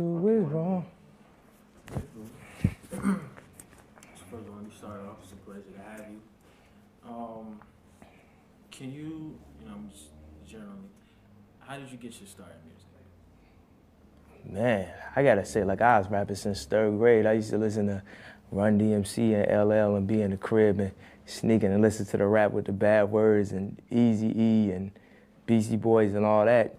do it wrong. First of all, let me start off. It's a pleasure to have you. Can you just generally, how did you get your start in music? Man, I gotta say, like, I was rapping since 3rd grade. I used to listen to Run DMC and LL and be in the crib and sneaking and listen to the rap with the bad words and Eazy-E and Beastie Boys and all that.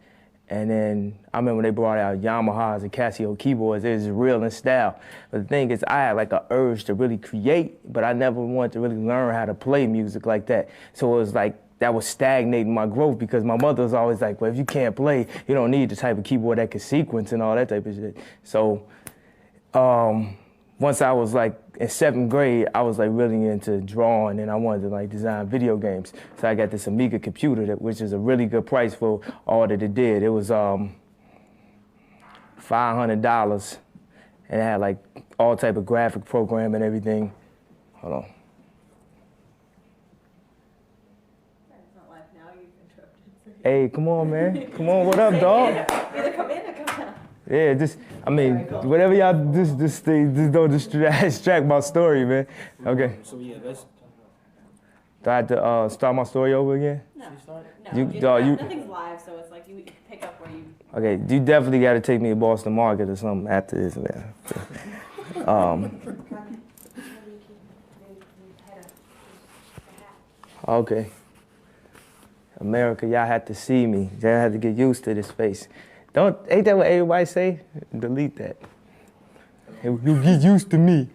And then I remember when they brought out Yamahas and Casio keyboards, it was real in style. But the thing is, I had like an urge to really create, but I never wanted to really learn how to play music like that. So it was like, that was stagnating my growth because my mother was always like, well, if you can't play, you don't need the type of keyboard that can sequence and all that type of shit. So once I was like in 7th grade, I was like really into drawing and I wanted to like design video games. So I got this Amiga computer, which is a really good price for all that it did. It was $500 and it had like all type of graphic program and everything. Hold on. It's not live now, you've interrupted. Hey, come on, man. Come on, what up, dog? Either come in or come out. Yeah, whatever y'all, just don't distract my story, man. Okay. So yeah, let's. Do I have to start my story over again? No, nothing's live, so it's like you pick up where you... Okay, you definitely got to take me to Boston Market or something after this, man. Okay. America, y'all had to see me. Y'all had to get used to this face. Ain't that what everybody say? Delete that. You get used to me.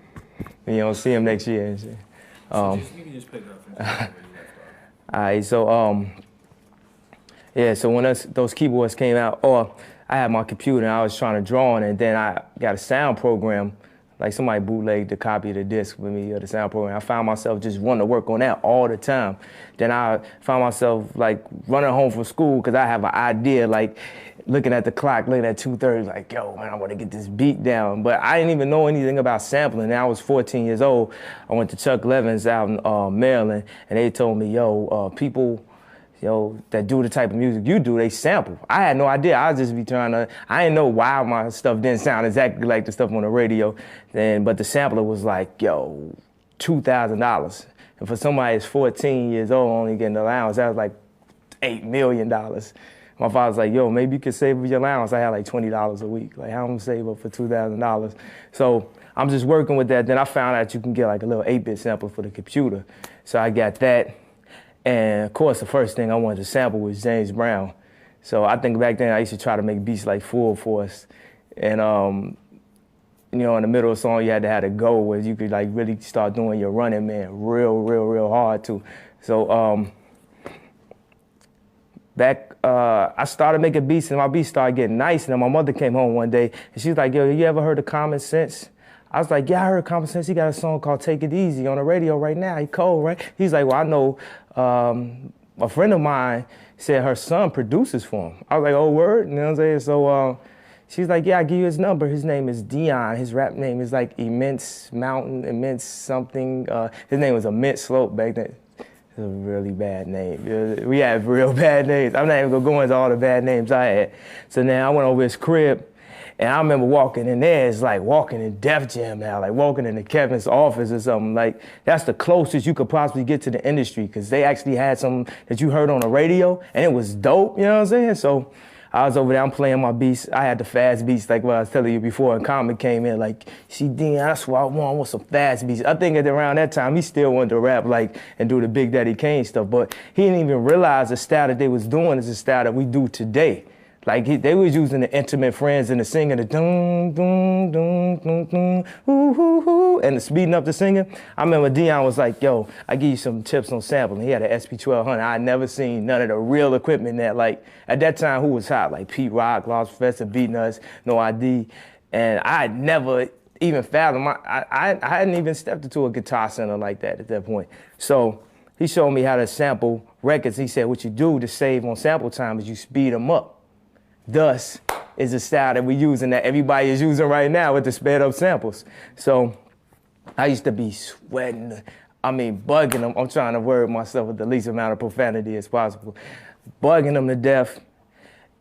And you don't see him next year and shit. You can just pick up from where you left off. All right, so yeah, so when those keyboards came out, I had my computer and I was trying to draw on it, and then I got a sound program, like somebody bootlegged the copy of the disc with me, or the sound program. I found myself just wanting to work on that all the time. Then I found myself like running home from school because I have an idea, like looking at the clock, looking at 2:30, like, yo, man, I want to get this beat down. But I didn't even know anything about sampling. And I was 14 years old. I went to Chuck Levin's out in Maryland, and they told me, people, that do the type of music you do, they sample. I had no idea. I was just I didn't know why my stuff didn't sound exactly like the stuff on the radio. But the sampler was like, $2,000. And for somebody that's 14 years old only getting the allowance, that was like $8 million. My father's like, maybe you could save your allowance. I had like $20 a week. Like, how am I gonna save up for $2,000? So I'm just working with that. Then I found out you can get like a little 8-bit sampler for the computer. So I got that. And of course, the first thing I wanted to sample was James Brown. So I think back then I used to try to make beats like Full Force. And, in the middle of the song, you had to have a go where you could like really start doing your running man real hard too. So I started making beats and my beats started getting nice. And then my mother came home one day and she was like, you ever heard of Common Sense? I was like, yeah, I heard Common Sense. He got a song called Take It Easy on the radio right now. He cold, right? He's like, well, I know a friend of mine said her son produces for him. I was like, oh, word? You know what I'm saying? So she's like, yeah, I'll give you his number. His name is Dion. His rap name is like Immense Mountain, Immense something. His name was Immense Slope back then. It's a really bad name. We had real bad names. I'm not even gonna go into all the bad names I had. So now I went over his crib, and I remember walking in there, it's like walking in Def Jam now, like walking into Kevin's office or something. Like, that's the closest you could possibly get to the industry, because they actually had something that you heard on the radio, and it was dope, you know what I'm saying? So I was over there, I'm playing my beats. I had the fast beats, like what I was telling you before, and Common came in like, see, Dean, that's what I want some fast beats. I think at around that time, he still wanted to rap like and do the Big Daddy Kane stuff, but he didn't even realize the style that they was doing is the style that we do today. Like, they was using the Intimate Friends and the singing, the dum, dum, dum, dum, dum, ooh, ooh, ooh, and the speeding up the singing. I remember Dion was like, yo, I give you some tips on sampling. He had an SP1200. I had never seen none of the real equipment that, like, at that time, who was hot? Like Pete Rock, Lost Professor, Beatnuts, No ID. And I had never even fathomed, I hadn't even stepped into a guitar center like that at that point. So he showed me how to sample records. He said, what you do to save on sample time is you speed them up. Thus is the style that we're using, that everybody is using right now with the sped up samples. So I used to be sweating, bugging them. I'm trying to word myself with the least amount of profanity as possible. Bugging them to death.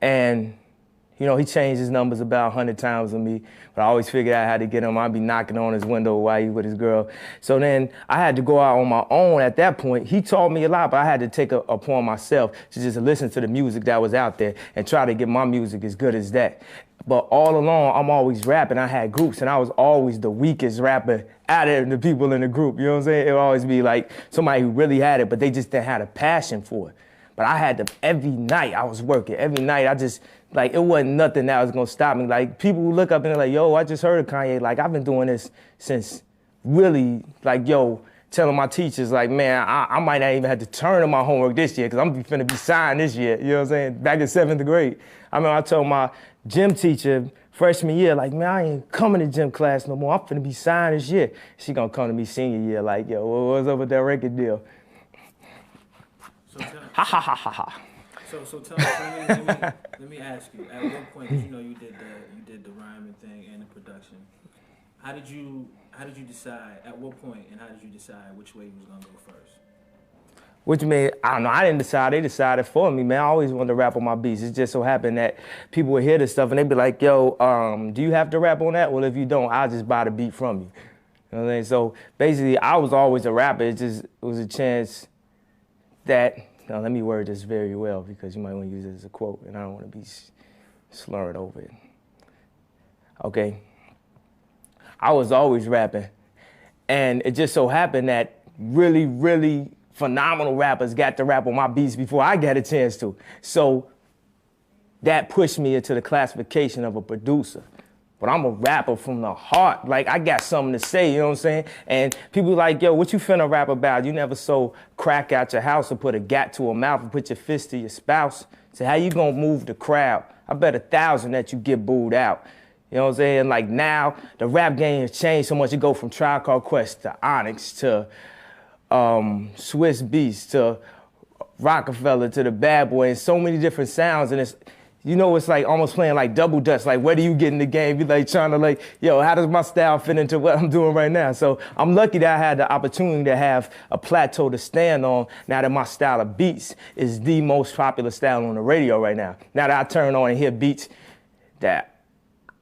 And You know, he changed his numbers about 100 times with me, but I always figured out how to get him. I'd be knocking on his window while he with his girl. So then I had to go out on my own at that point. He taught me a lot, but I had to take it upon myself to just listen to the music that was out there and try to get my music as good as that. But all along, I'm always rapping. I had groups, and I was always the weakest rapper out of the people in the group. You know what I'm saying? It would always be like somebody who really had it, but they just didn't have a passion for it. But I had to, every night I was working. Every night I just, like, it wasn't nothing that was gonna stop me. Like, people who look up and they're like, yo, I just heard of Kanye. Like, I've been doing this since really, like, yo, telling my teachers, like, man, I might not even have to turn in my homework this year because I'm finna be signed this year. You know what I'm saying? Back in 7th grade. I remember I told my gym teacher freshman year, like, man, I ain't coming to gym class no more. I'm finna be signed this year. She gonna come to me senior year, like, yo, what's up with that record deal? So tell, Ha ha ha ha ha. so tell me, let me ask you. At what point, because you know you did the rhyming thing and the production. How did you decide? At what point, and how did you decide which way you was gonna go first? What you mean? I don't know. I didn't decide. They decided for me, man. I always wanted to rap on my beats. It just so happened that people would hear this stuff and they'd be like, yo, do you have to rap on that? Well, if you don't, I'll just buy the beat from you. You know what I'm saying? So basically, I was always a rapper. It was a chance that, now let me word this very well because you might want to use it as a quote and I don't want to be slurring over it. Okay. I was always rapping. And it just so happened that really, really phenomenal rappers got to rap on my beats before I got a chance to. So that pushed me into the classification of a producer. But I'm a rapper from the heart. Like, I got something to say, you know what I'm saying? And people like, yo, what you finna rap about? You never sold crack out your house or put a gat to a mouth and put your fist to your spouse. So how you gonna move the crowd? I bet 1,000 that you get booed out. You know what I'm saying? Like, now, the rap game has changed so much. You go from Tribe Called Quest to Onyx to Swiss Beats to Rockefeller to the Bad Boy and so many different sounds. And it's, you know, it's like almost playing like double dutch. Like, where do you get in the game? You're like trying to like, yo, how does my style fit into what I'm doing right now? So I'm lucky that I had the opportunity to have a plateau to stand on now that my style of beats is the most popular style on the radio right now. Now that I turn on and hear beats that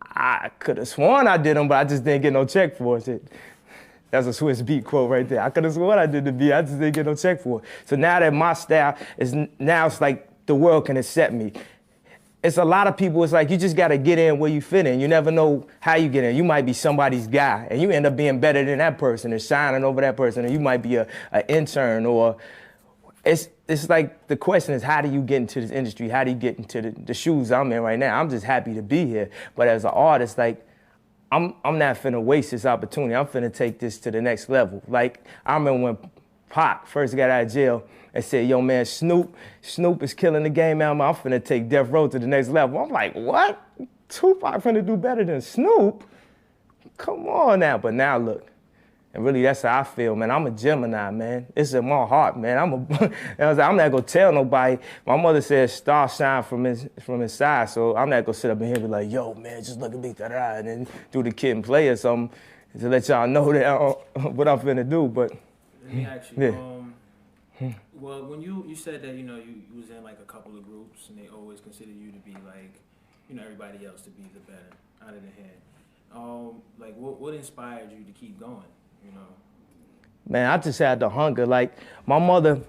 I could have sworn I did them, but I just didn't get no check for it. That's a Swiss Beat quote right there. I could have sworn I did the beat, I just didn't get no check for it. So now that my style is, now it's like the world can accept me. It's a lot of people, it's like you just gotta get in where you fit in. You never know how you get in. You might be somebody's guy and you end up being better than that person and shining over that person, and you might be an intern, or it's like the question is, how do you get into this industry? How do you get into the shoes I'm in right now? I'm just happy to be here. But as an artist, like, I'm not finna waste this opportunity. I'm finna take this to the next level. Like, I remember when Pac first got out of jail and said, yo, man, Snoop is killing the game out. I'm finna take Death Row to the next level. I'm like, what? Tupac finna do better than Snoop? Come on now. But now look, and really that's how I feel, man. I'm a Gemini, man. It's in my heart, man. I'm not gonna tell nobody. My mother says star shine from inside, so I'm not gonna sit up in here and be like, yo, man, just look at me, da-da, and then do the Kid and Play or something to let y'all know that what I'm finna do. But let me ask you, yeah. Well, when you said that, you know, you was in like a couple of groups and they always considered you to be like, you know, everybody else to be the better out of the head. Like what inspired you to keep going, you know? Man, I just had the hunger. Like, my mother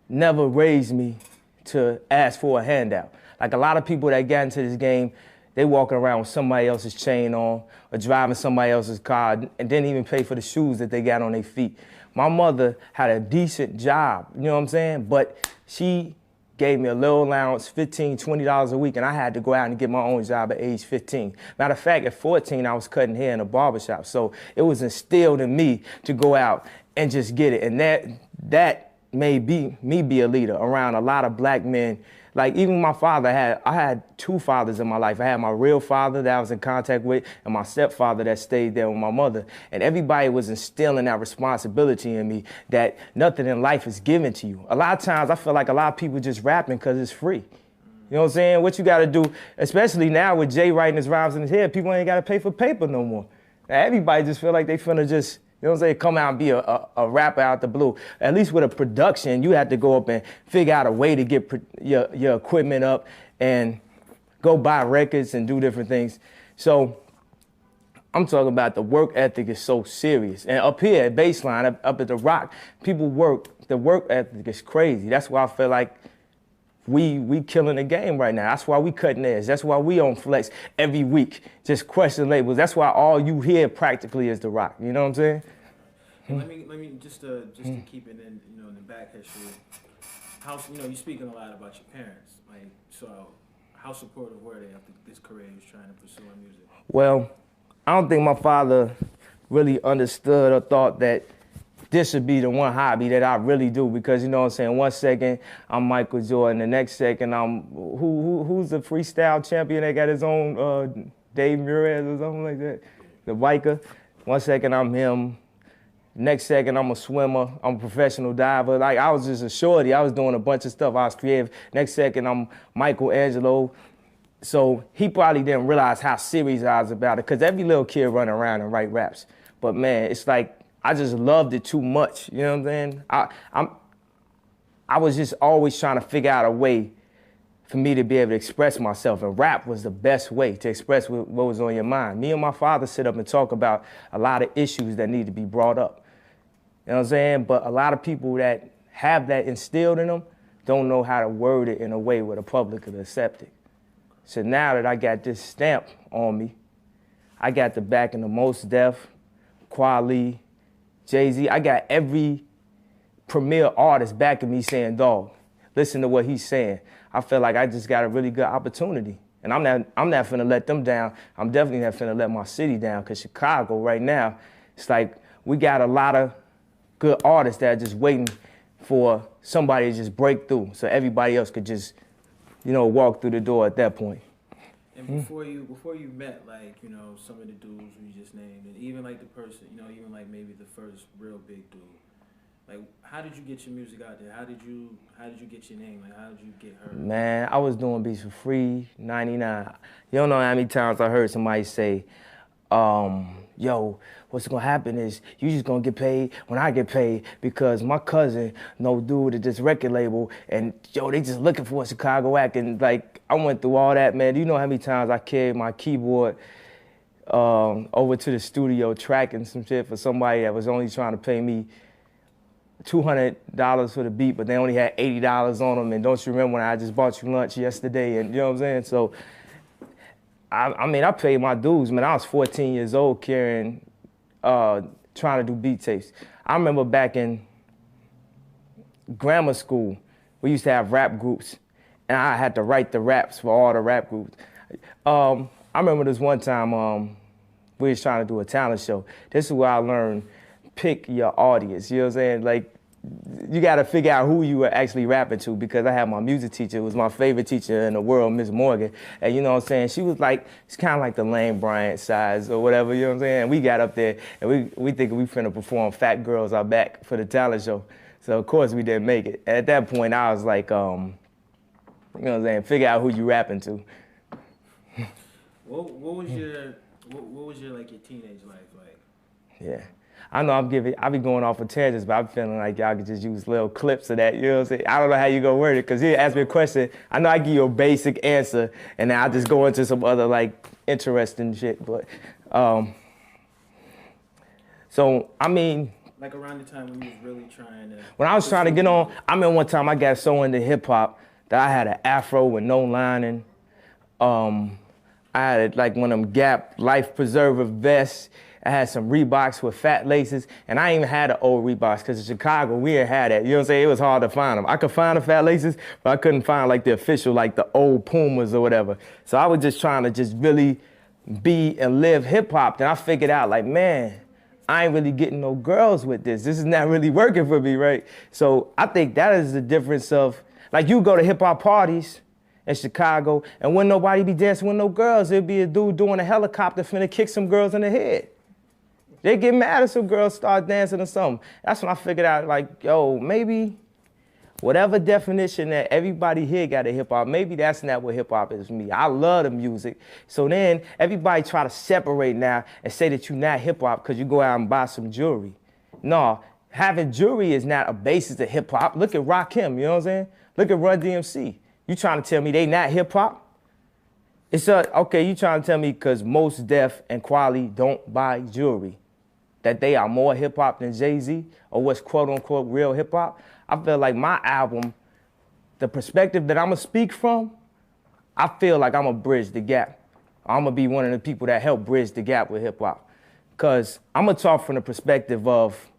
never raised me to ask for a handout. Like, a lot of people that got into this game, they walking around with somebody else's chain on or driving somebody else's car and didn't even pay for the shoes that they got on their feet. My mother had a decent job, you know what I'm saying? But she gave me a little allowance, $15, $20 a week, and I had to go out and get my own job at age 15. Matter of fact, at 14, I was cutting hair in a barbershop. So it was instilled in me to go out and just get it. And that made me be a leader around a lot of black men. Like, even my father, I had two fathers in my life. I had my real father that I was in contact with and my stepfather that stayed there with my mother. And everybody was instilling that responsibility in me that nothing in life is given to you. A lot of times I feel like a lot of people just rapping because it's free. You know what I'm saying? What you got to do, especially now with Jay writing his rhymes in his head, people ain't got to pay for paper no more. Now, everybody just feel like they finna just, you know what I'm saying, come out and be a rapper out the blue. At least with a production, you have to go up and figure out a way to get your equipment up. And go buy records and do different things. So I'm talking about the work ethic is so serious. And up here at Baseline, up at the Rock, people work. The work ethic is crazy. That's why I feel like we killing the game right now. That's why we cutting edge. That's why we on Flex every week, just question labels. That's why all you hear practically is the Rock. You know what I'm saying? And let me just to keep it in in the back history. How you're speaking a lot about your parents, like so. How supportive were they of this career you was trying to pursue in music? Well, I don't think my father really understood or thought that this should be the one hobby that I really do, because you know what I'm saying, one second I'm Michael Jordan, the next second I'm who's the freestyle champion that got his own Dave Murray or something like that, the biker. One second I'm him, next second I'm a swimmer, I'm a professional diver. Like I was just a shorty, I was doing a bunch of stuff, I was creative. Next second I'm Michelangelo. So he probably didn't realize how serious I was about it, because every little kid run around and write raps. But man, it's like I just loved it too much. You know what I'm saying? I was just always trying to figure out a way for me to be able to express myself, and rap was the best way to express what was on your mind. Me and my father sit up and talk about a lot of issues that need to be brought up. You know what I'm saying? But a lot of people that have that instilled in them don't know how to word it in a way where the public could accept it. So now that I got this stamp on me, I got the backing of Mos Def, Kweli, Jay-Z. I got every premier artist backing me saying, dog, listen to what he's saying. I feel like I just got a really good opportunity. And I'm not finna let them down. I'm definitely not finna let my city down, because Chicago right now, it's like we got a lot of good artists that are just waiting for somebody to just break through so everybody else could just, walk through the door at that point. And before you met, like, some of the dudes we just named, and even like the person, even like maybe the first real big dude, like, how did you get your music out there? How did you get your name? Like, how did you get heard? Man, I was doing beats for free, 99. You don't know how many times I heard somebody say, yo, what's gonna happen is you just gonna get paid when I get paid, because my cousin no dude at this record label, and yo, they just looking for a Chicago act. And like, I went through all that, man. Do you know how many times I carried my keyboard over to the studio tracking some shit for somebody that was only trying to pay me $200 for the beat, but they only had $80 on them, and don't you remember when I just bought you lunch yesterday? And you know what I'm saying? So I paid my dues, man. I was 14 years old carrying, trying to do beat tapes. I remember back in grammar school, we used to have rap groups, and I had to write the raps for all the rap groups. I remember this one time we was trying to do a talent show. This is where I learned pick your audience, you know what I'm saying? Like, you gotta figure out who you were actually rapping to, because I had my music teacher, who was my favorite teacher in the world, Miss Morgan, and you know what I'm saying? She was like, it's kind of like the Lane Bryant size or whatever, you know what I'm saying? And we got up there, and we think we finna perform Fat Girls Are Back for the talent show. So of course we didn't make it. At that point, I was like, you know what I'm saying? Figure out who you rapping to. What was your like your teenage life like? Yeah. I know I be going off of tangents, but I'm feeling like y'all could just use little clips of that, you know what I'm saying? I don't know how you gonna word it, because he asked me a question. I know I give you a basic answer, and then I just go into some other, like, interesting shit, but, so, I mean. Like around the time when you was really trying to. When I was trying to get on, I remember one time I got so into hip hop that I had an afro with no lining. I had like one of them Gap Life Preserver vests. I had some Reeboks with fat laces, and I ain't even had the old Reeboks, because in Chicago, we didn't have that. You know what I'm saying? It was hard to find them. I could find the fat laces, but I couldn't find like the official, like the old Pumas or whatever. So I was just trying to just really be and live hip hop. Then I figured out like, man, I ain't really getting no girls with this. This is not really working for me, right? So I think that is the difference of, like, you go to hip hop parties in Chicago, and when nobody be dancing with no girls, there'd be a dude doing a helicopter finna kick some girls in the head. They get mad if some girls start dancing or something. That's when I figured out, like, yo, maybe whatever definition that everybody here got of hip-hop, maybe that's not what hip-hop is for me. I love the music. So then everybody try to separate now and say that you're not hip-hop because you go out and buy some jewelry. No, having jewelry is not a basis of hip-hop. Look at Rakim, you know what I'm saying? Look at Run DMC. You trying to tell me they not hip-hop? It's okay, you trying to tell me because Mos Def and Quali don't buy jewelry, that they are more hip hop than Jay-Z, or what's quote unquote real hip hop? I feel like my album, the perspective that I'm gonna speak from, I feel like I'm gonna bridge the gap. I'm gonna be one of the people that help bridge the gap with hip hop. Cause I'm gonna talk from the perspective of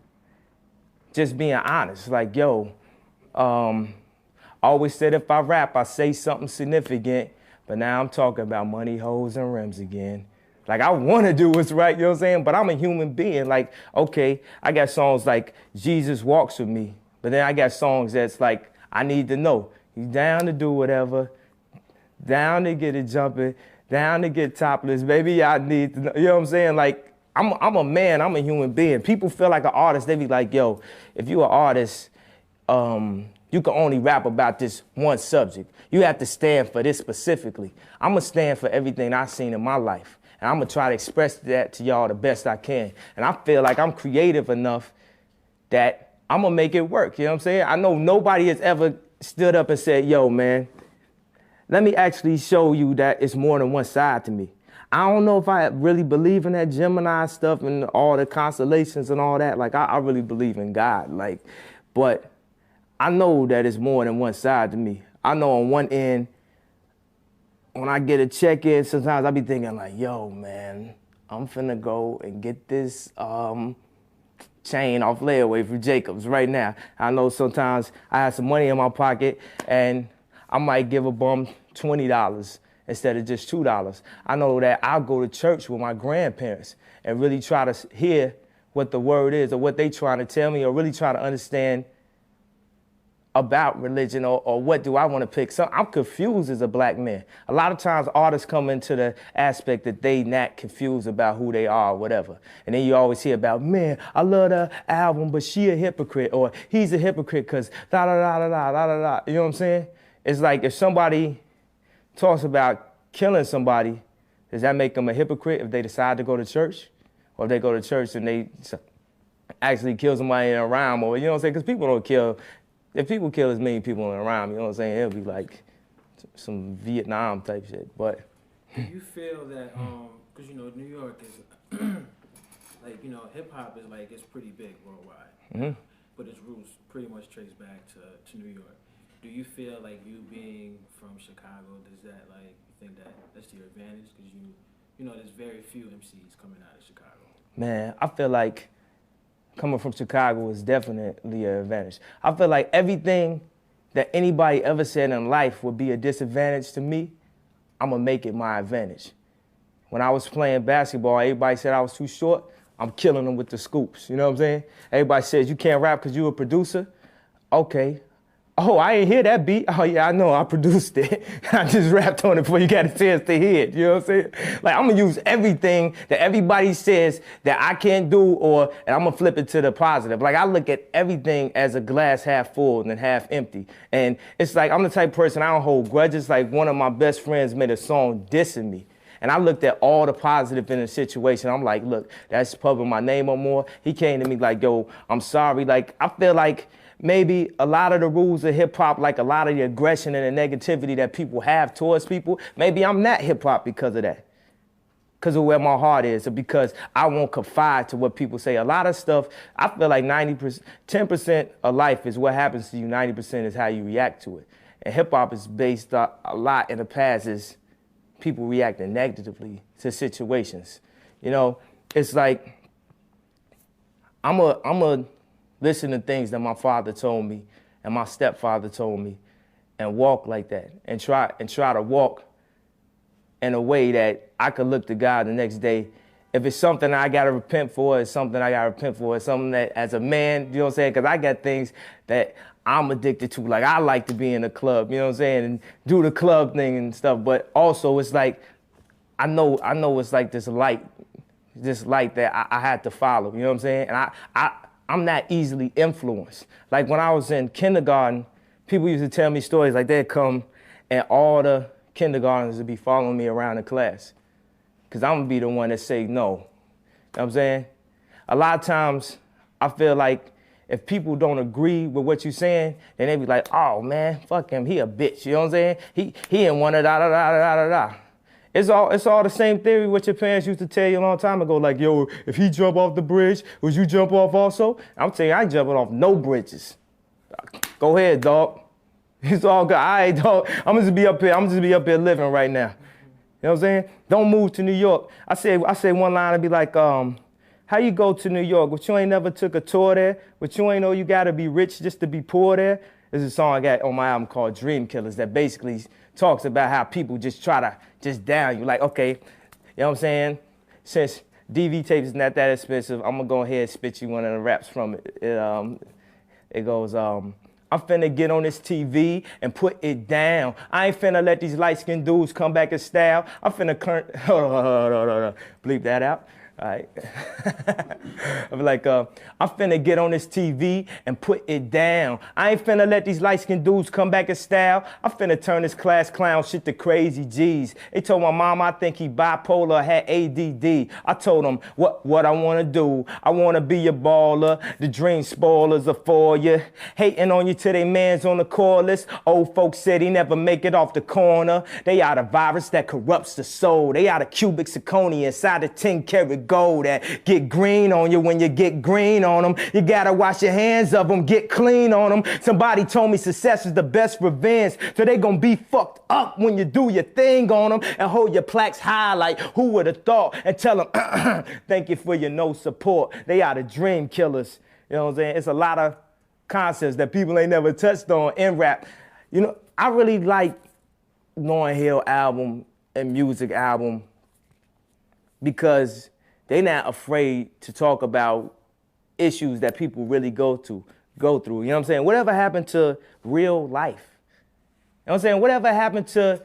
just being honest. Like, yo, I always said if I rap, I say something significant, but now I'm talking about money, hoes, and rims again. Like, I wanna do what's right, you know what I'm saying? But I'm a human being. Like, okay, I got songs like Jesus Walks With Me, but then I got songs that's like, I need to know. He's down to do whatever, down to get it jumping, down to get topless, baby, I need to know. You know what I'm saying? Like, I'm a man, I'm a human being. People feel like an artist, they be like, yo, if you an artist, you can only rap about this one subject. You have to stand for this specifically. I'm gonna stand for everything I've seen in my life. And I'm gonna try to express that to y'all the best I can. And I feel like I'm creative enough that I'm gonna make it work, you know what I'm saying? I know nobody has ever stood up and said, yo, man, let me actually show you that it's more than one side to me. I don't know if I really believe in that Gemini stuff and all the constellations and all that. Like, I really believe in God, like, but I know that it's more than one side to me. I know on one end, when I get a check-in, sometimes I be thinking like, yo, man, I'm finna go and get this chain off layaway for Jacobs right now. I know sometimes I have some money in my pocket and I might give a bum $20 instead of just $2. I know that I'll go to church with my grandparents and really try to hear what the word is or what they trying to tell me, or really try to understand about religion, or what do I want to pick. So I'm confused as a black man. A lot of times artists come into the aspect that they not confused about who they are or whatever. And then you always hear about, man, I love the album, but she a hypocrite, or he's a hypocrite because da da da da da da da da. You know what I'm saying? It's like if somebody talks about killing somebody, does that make them a hypocrite if they decide to go to church? Or if they go to church and they actually kill somebody in a rhyme, or, you know what I'm saying? Because people don't kill. If people kill as many people in a rhyme, you know what I'm saying? It'll be like some Vietnam type shit. But do you feel that, because, you know, New York is, like, you know, hip hop is like, it's pretty big worldwide, but its roots pretty much trace back to New York. Do you feel like you being from Chicago, does that, like, you think that that's to your advantage? Because you know, there's very few MCs coming out of Chicago. Man, I feel like coming from Chicago is definitely an advantage. I feel like everything that anybody ever said in life would be a disadvantage to me, I'm gonna make it my advantage. When I was playing basketball, everybody said I was too short. I'm killing them with the scoops, you know what I'm saying? Everybody says you can't rap because you a producer. Okay. Oh, I ain't hear that beat. Oh, yeah, I know. I produced it. I just rapped on it before you got a chance to hear it. You know what I'm saying? Like, I'm going to use everything that everybody says that I can't do, and I'm going to flip it to the positive. Like, I look at everything as a glass half full and half empty. And it's like, I'm the type of person, I don't hold grudges. Like, one of my best friends made a song dissing me. And I looked at all the positive in the situation. I'm like, look, that's pumping my name on more. He came to me like, yo, I'm sorry. Like, I feel like maybe a lot of the rules of hip hop, like a lot of the aggression and the negativity that people have towards people, maybe I'm not hip hop because of that. Because of where my heart is, or because I won't confide to what people say. A lot of stuff, I feel like 90%, 10% of life is what happens to you, 90% is how you react to it. And hip hop is based a lot in the past is people reacting negatively to situations. You know, it's like, I'm a listen to things that my father told me and my stepfather told me and walk like that and try to walk in a way that I could look to God the next day. If it's something I got to repent for, it's something I got to repent for. It's something that as a man, you know what I'm saying? Because I got things that I'm addicted to. Like, I like to be in the club, you know what I'm saying? And do the club thing and stuff. But also it's like, I know it's like this light that I had to follow, you know what I'm saying? And I'm not easily influenced. Like when I was in kindergarten, people used to tell me stories like they'd come and all the kindergartners would be following me around the class. Cause I'm gonna be the one that say no. You know what I'm saying? A lot of times I feel like if people don't agree with what you're saying, then they be like, oh man, fuck him, he a bitch, you know what I'm saying? He ain't wanna da da da da da da. It's all the same theory what your parents used to tell you a long time ago. Like, yo, if he jump off the bridge, would you jump off also? I'm telling you, I ain't jumping off no bridges. Go ahead, dog. It's all good. All right, dog. I'm gonna just be up here living right now. You know what I'm saying? Don't move to New York. I say one line and be like, how you go to New York? But you ain't never took a tour there? But you ain't know you gotta be rich just to be poor there? There's a song I got on my album called Dream Killers that basically talks about how people just try to just down you. Like, okay, you know what I'm saying? Since DV tape is not that expensive, I'm gonna go ahead and spit you one of the raps from it. It goes, I'm finna get on this TV and put it down. I ain't finna let these light-skinned dudes come back in style. I'm finna hold on. Bleep that out. All right. I'm like, I'm finna get on this TV and put it down. I ain't finna let these light-skinned dudes come back in style. I'm finna turn this class clown shit to crazy G's. They told my mom I think he bipolar, had ADD. I told him what I wanna do. I wanna be a baller. The dream spoilers are for you. Hating on you till they man's on the call list. Old folks said he never make it off the corner. They are the virus that corrupts the soul. They are the cubic zirconia inside the 10-karat gold that get green on you when you get green on them. You gotta wash your hands of them, get clean on them. Somebody told me success is the best revenge, so they gonna be fucked up when you do your thing on them and hold your plaques high like who would have thought and tell them thank you for your no support. They are the dream killers. You know what I'm saying? It's a lot of concepts that people ain't never touched on in rap. You know, I really like Lauryn Hill album and music album because they not afraid to talk about issues that people really go through. You know what I'm saying? Whatever happened to real life? You know what I'm saying? Whatever happened to,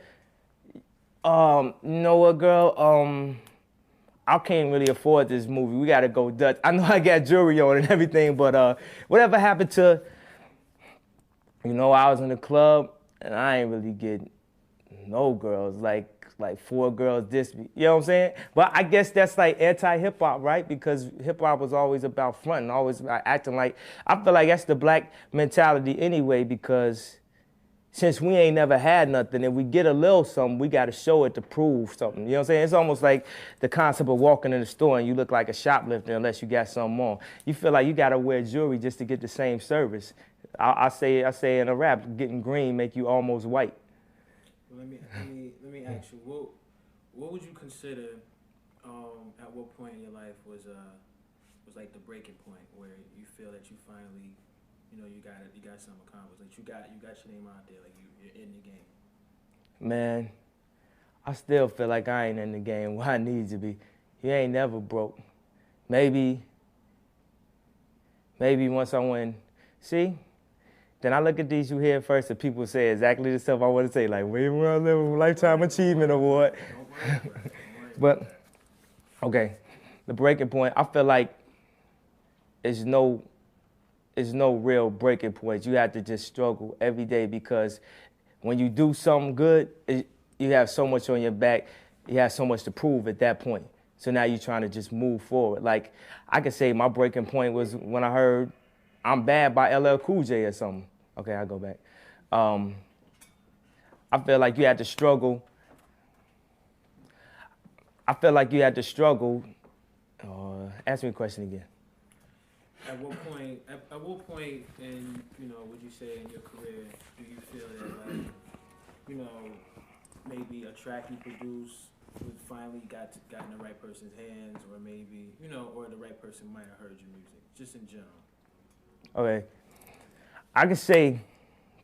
you know what, girl? I can't really afford this movie. We gotta go Dutch. I know I got jewelry on and everything, but whatever happened to, you know, I was in the club and I ain't really get no girls, like 4 girls diss me. You know what I'm saying? But I guess that's like anti-hip hop, right? Because hip hop was always about fronting, always about acting like, I feel like that's the black mentality anyway, because since we ain't never had nothing and we get a little something, we got to show it to prove something. You know what I'm saying? It's almost like the concept of walking in the store and you look like a shoplifter unless you got something on. You feel like you got to wear jewelry just to get the same service. I say in a rap, getting green make you almost white. Let me ask you, what would you consider at what point in your life was like the breaking point where you feel that you finally, you know, you got something accomplished, like you got your name out there, like you're in the game? Man, I still feel like I ain't in the game where I need to be. You ain't never broke. Maybe once I win, see? Then I look at these you hear first and people say exactly the stuff I want to say, like, we want to live a Lifetime Achievement Award. But, okay, the breaking point, I feel like it's no real breaking point. You have to just struggle every day because when you do something good, you have so much on your back, you have so much to prove at that point. So now you're trying to just move forward. Like, I could say my breaking point was when I heard I'm Bad by LL Cool J or something. Okay, I'll go back. I feel like you had to struggle. Ask me a question again. At what point in, you know, would you say in your career do you feel that, like, you know, maybe a track you produced would finally got in the right person's hands, or maybe, you know, or the right person might have heard your music, just in general? Okay. I can say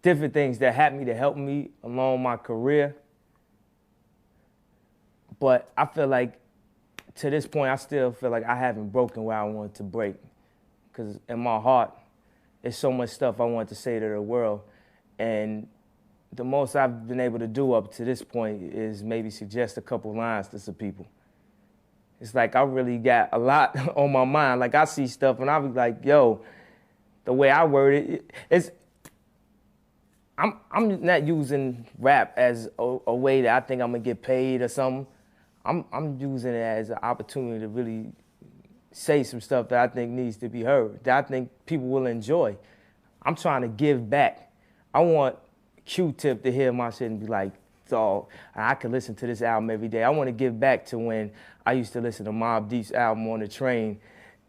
different things that happened to help me along my career, but I feel like to this point, I still feel like I haven't broken where I wanted to break, because in my heart, there's so much stuff I want to say to the world, and the most I've been able to do up to this point is maybe suggest a couple lines to some people. It's like I really got a lot on my mind. Like I see stuff and I be like, yo, the way I word it, I'm not using rap as a way that I think I'm gonna get paid or something. I'm using it as an opportunity to really say some stuff that I think needs to be heard, that I think people will enjoy. I'm trying to give back. I want Q-Tip to hear my shit and be like, dog, I could listen to this album every day. I want to give back to when I used to listen to Mobb Deep's album on the train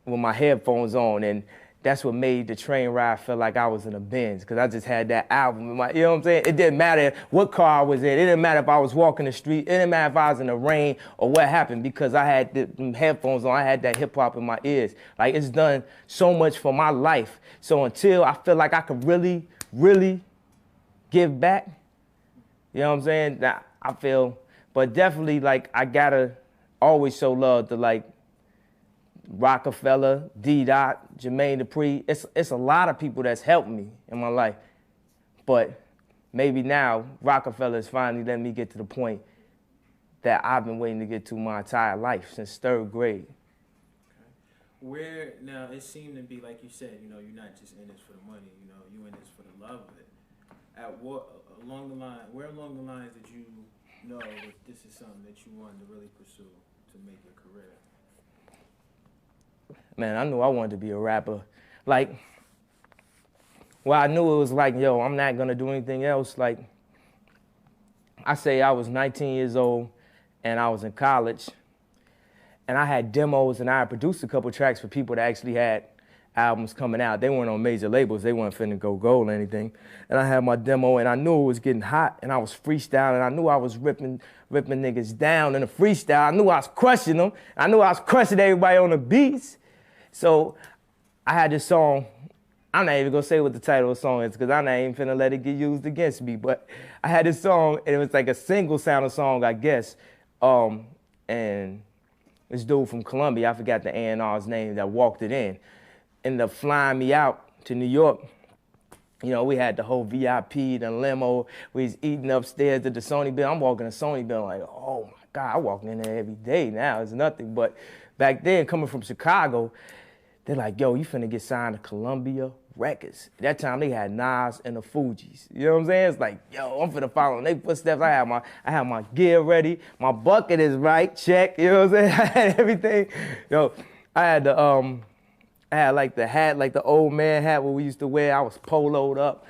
with my headphones on, and that's what made the train ride feel like I was in a Benz, because I just had that album in my, you know what I'm saying? It didn't matter what car I was in. It didn't matter if I was walking the street. It didn't matter if I was in the rain or what happened, because I had the headphones on. I had that hip hop in my ears. Like, it's done so much for my life. So until I feel like I could really, really give back, you know what I'm saying? That I feel, but definitely, like, I gotta always show love to, like, Rockefeller, D-Dot, Jermaine Dupri. It's a lot of people that's helped me in my life. But maybe now Rockefeller is finally letting me get to the point that I've been waiting to get to my entire life, since 3rd grade. Where, now, it seemed to be, like you said, you know, you're not just in this for the money, you know, you're in this for the love of it. At what, along the line, where along the lines did you know that this is something that you wanted to really pursue to make your career? Man, I knew I wanted to be a rapper. Like, well, I knew it was like, yo, I'm not gonna do anything else. Like, I say I was 19 years old and I was in college, and I had demos and I had produced a couple tracks for people that actually had albums coming out. They weren't on major labels. They weren't finna go gold or anything. And I had my demo, and I knew it was getting hot, and I was freestyling. I knew I was ripping niggas down in the freestyle. I knew I was crushing them. I knew I was crushing everybody on the beats. So I had this song. I'm not even gonna say what the title of the song is, because I'm not even finna let it get used against me. But I had this song, and it was like a single sounding song, I guess. And this dude from Columbia, I forgot the A&R's name, that walked it in, ended up flying me out to New York. You know, we had the whole VIP, the limo. We was eating upstairs at the Sony building. I'm walking to Sony building like, oh my God, I walk in there every day now. It's nothing. But back then, coming from Chicago, they're like, yo, you finna get signed to Columbia Records. At that time, they had Nas and the Fugees. You know what I'm saying? It's like, yo, I'm finna follow in their footsteps. I had my gear ready. My bucket is right, check. You know what I'm saying? I had everything. Yo, I had like the hat, like the old man hat what we used to wear. I was poloed up.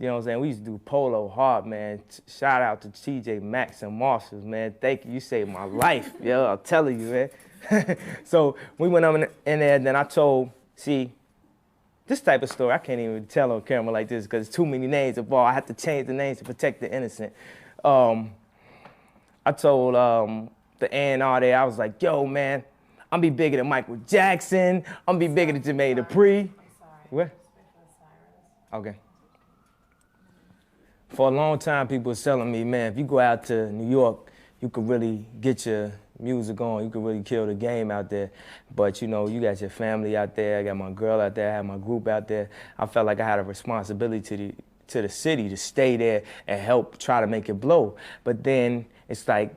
You know what I'm saying? We used to do polo hard, man. Shout out to TJ Maxx and Marshalls, man. Thank you. You saved my life. Yo, I'm telling you, man. So we went up in there, and then I told, see, this type of story I can't even tell on camera like this, because too many names involved. I have to change the names to protect the innocent. I told the A&R there, I was like, yo, man, I'm be bigger than Michael Jackson. I'm be bigger than Jermaine Dupri. I'm sorry. What? Okay. For a long time, people was telling me, man, if you go out to New York, you could really get your music on. You could really kill the game out there. But, you know, you got your family out there. I got my girl out there. I had my group out there. I felt like I had a responsibility to the city to stay there and help try to make it blow. But then it's like,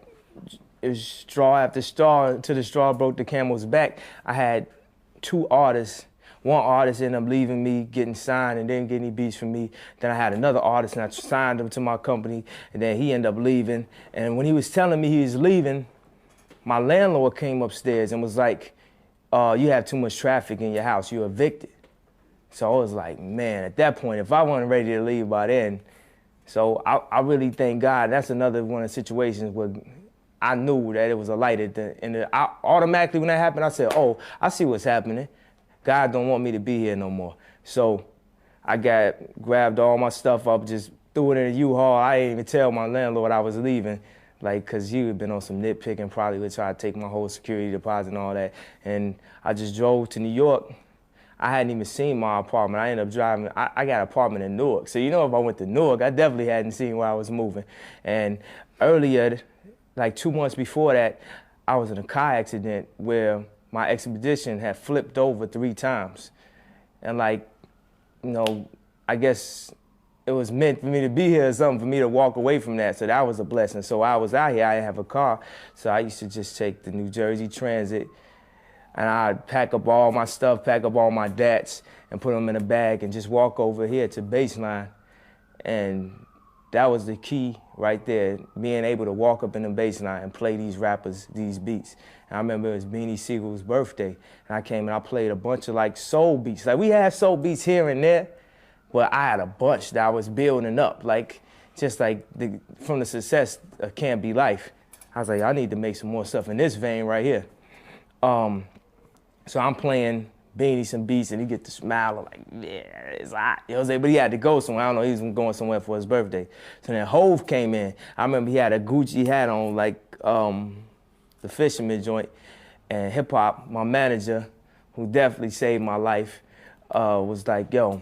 it was straw after straw until the straw broke the camel's back. I had 2 artists. One artist ended up leaving me, getting signed, and didn't get any beats from me. Then I had another artist, and I signed him to my company, and then he ended up leaving. And when he was telling me he was leaving, my landlord came upstairs and was like, you have too much traffic in your house, you're evicted. So I was like, man, at that point, if I wasn't ready to leave by then, so I really thank God. That's another one of the situations where I knew that it was a light at the end. Automatically when that happened, I said, oh, I see what's happening. God don't want me to be here no more. So I grabbed all my stuff up, just threw it in a U-Haul. I didn't even tell my landlord I was leaving, like, cause he had been on some nitpicking, probably would try to take my whole security deposit and all that. And I just drove to New York. I hadn't even seen my apartment. I ended up driving, I got an apartment in Newark. So you know, if I went to Newark, I definitely hadn't seen where I was moving. And earlier, like 2 months before that, I was in a car accident where my expedition had flipped over 3 times. And like, you know, I guess it was meant for me to be here or something, for me to walk away from that. So that was a blessing. So I was out here, I didn't have a car. So I used to just take the New Jersey Transit, and I'd pack up all my stuff, pack up all my dats, and put them in a bag and just walk over here to Baseline. And that was the key right there, being able to walk up in the Baseline and play these rappers these beats. And I remember it was Beanie Siegel's birthday, and I came and I played a bunch of like soul beats. Like we had soul beats here and there, but I had a bunch that I was building up. Like, just like from the success of Can't Be Life, I was like, I need to make some more stuff in this vein right here. So I'm playing Beanie some beats, and he get the smile like, yeah, it's hot. You know what I'm saying? But he had to go somewhere. I don't know, he was going somewhere for his birthday. So then Hove came in. I remember he had a Gucci hat on, like the fisherman joint. And hip hop, my manager, who definitely saved my life, was like, yo,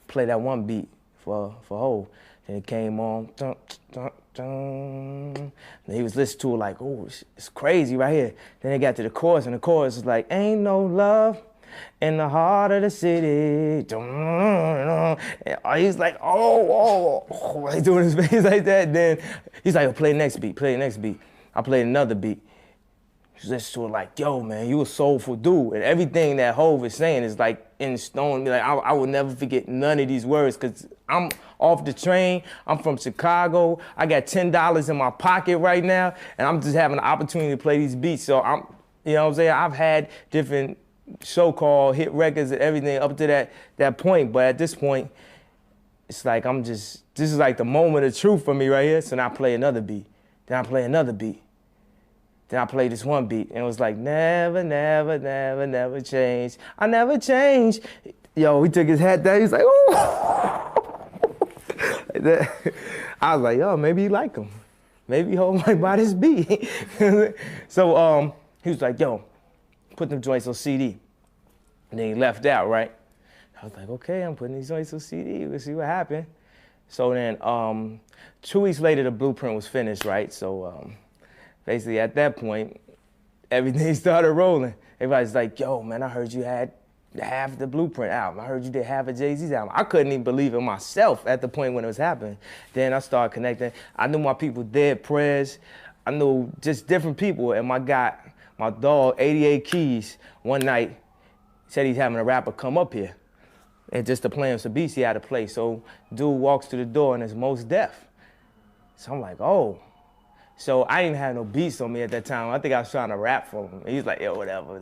play that one beat for Hove. And it came on, dun, dun, dun. And he was listening to it like, oh, it's crazy right here. Then they got to the chorus, and the chorus was like, ain't no love in the heart of the city. And he's like, oh, like doing his face like that. Then he's like, play the next beat, play the next beat. I played another beat. He's listening to it like, yo, man, you a soulful dude. And everything that Hove is saying is like in stone. Like, I will never forget none of these words, because I'm off the train. I'm from Chicago. I got $10 in my pocket right now, and I'm just having the opportunity to play these beats. So you know what I'm saying? I've had different so-called hit records and everything up to that point, but at this point, it's like this is like the moment of truth for me right here. So now I play another beat, then I play another beat, then I play this one beat, and it was like, never, never, never, never change. I never change. Yo, he took his hat down, he's like, ooh. Like that. I was like, yo, maybe he like him. Maybe Hov might buy this beat. So he was like, yo, put them joints on CD. And then he left out, right? I was like, okay, I'm putting these joints on CD. We'll see what happened. So then 2 weeks later, the blueprint was finished, right? So basically at that point, everything started rolling. Everybody's like, yo, man, I heard you had half the Blueprint album. I heard you did half of Jay-Z's album. I couldn't even believe it myself at the point when it was happening. Then I started connecting. I knew my people, Dead Prez. I knew just different people. And my dog, 88 Keys, one night said he's having a rapper come up here. And just to play him some beats he had to play. So dude walks through the door and it's Mos Def. So I'm like, oh. So I didn't have no beats on me at that time. I think I was trying to rap for him. And he's like, yo, whatever.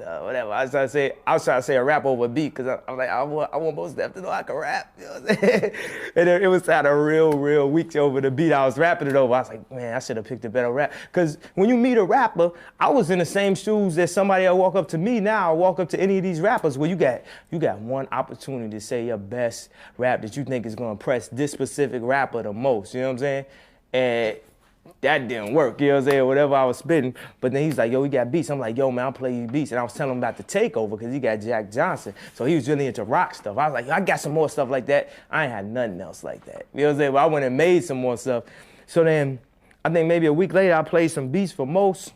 I was trying to say a rap over a beat, because I'm like, I want Mos Def to know I can rap. You know what I'm saying? And it was kind of real weak over the beat I was rapping it over. I was like, man, I should have picked a better rap. Because when you meet a rapper, I was in the same shoes that somebody that walk up to me now, or walk up to any of these rappers, where you got one opportunity to say your best rap that you think is going to impress this specific rapper the most. You know what I'm saying? And that didn't work, you know what I'm saying, whatever I was spitting. But then he's like, yo, we got beats. I'm like, yo, man, I'll play you beats. And I was telling him about the takeover, because he got Jack Johnson. So he was really into rock stuff. I was like, yo, I got some more stuff like that. I ain't had nothing else like that. You know what I'm saying? But I went and made some more stuff. So then I think maybe a week later, I played some beats for Mos.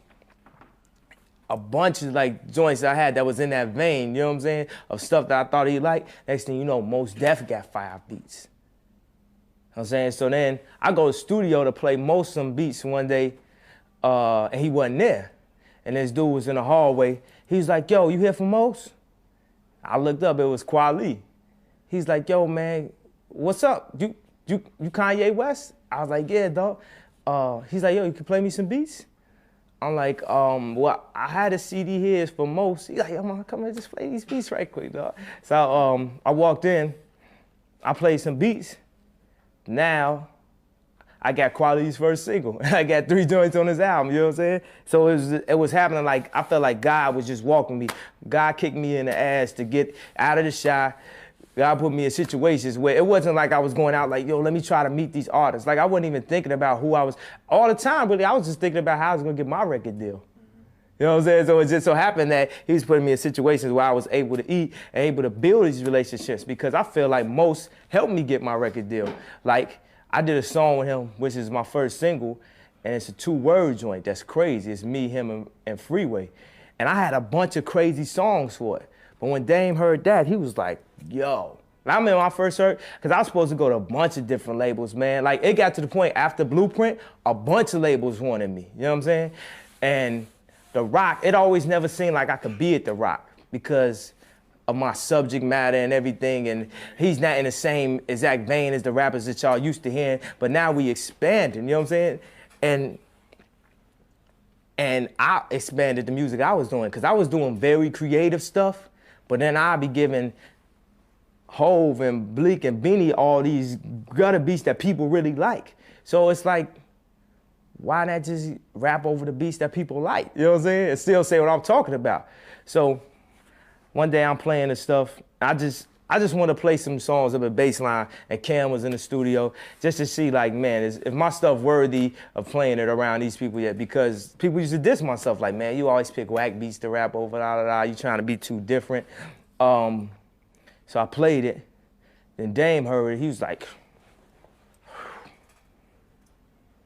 A bunch of like joints I had that was in that vein, you know what I'm saying, of stuff that I thought he'd like. Next thing you know, Mos Def got 5 beats. You know what I'm saying? So then I go to the studio to play Mos some beats one day, and he wasn't there. And this dude was in the hallway. He was like, yo, you here for Mos? I looked up, it was Kweli. He's like, yo, man, what's up? You Kanye West? I was like, yeah, dog. He's like, yo, you can play me some beats? I'm like, well, I had a CD here for Mos. He's like, yo, man, come here, just play these beats right quick, dog. So I walked in, I played some beats. Now, I got Quality's first single. I got 3 joints on his album, you know what I'm saying? So it was happening like, I felt like God was just walking me. God kicked me in the ass to get out of the shy. God put me in situations where it wasn't like I was going out like, yo, let me try to meet these artists. Like, I wasn't even thinking about who I was. All the time, really, I was just thinking about how I was going to get my record deal. You know what I'm saying? So it just so happened that he was putting me in situations where I was able to eat and able to build these relationships, because I feel like Mos helped me get my record deal. Like, I did a song with him, which is my first single, and it's a 2-word joint. That's crazy. It's me, him, and Freeway. And I had a bunch of crazy songs for it. But when Dame heard that, he was like, yo. And I remember when I first heard, because I was supposed to go to a bunch of different labels, man. Like, it got to the point after Blueprint, a bunch of labels wanted me. You know what I'm saying? And The Rock, it always never seemed like I could be at The Rock because of my subject matter and everything, and he's not in the same exact vein as the rappers that y'all used to hearing, but now we expanding, you know what I'm saying? And I expanded the music I was doing, because I was doing very creative stuff, but then I'd be giving Hove and Bleak and Beanie all these gutter beats that people really like. So it's like, why not just rap over the beats that people like? You know what I'm saying? And still say what I'm talking about. So one day I'm playing the stuff. I just want to play some songs of a bass line, and Cam was in the studio just to see, like, man, if my stuff worthy of playing it around these people yet? Because people used to diss my stuff, like, man, you always pick whack beats to rap over, you trying to be too different. So I played it. Then Dame heard it. He was like,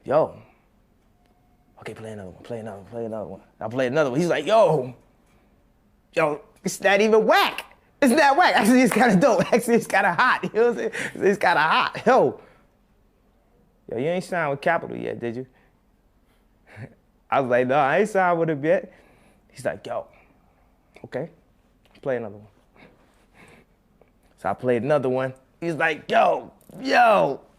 yo, okay, play another one, play another one, play another one. I played another one. He's like, yo, it's not even whack. It's not whack. Actually, it's kind of dope. Actually, it's kind of hot. You know what I'm saying? It's kind of hot. Yo, you ain't signed with Capital yet, did you? I was like, no, I ain't signed with him yet. He's like, yo, okay, play another one. So I played another one. He's like, yo,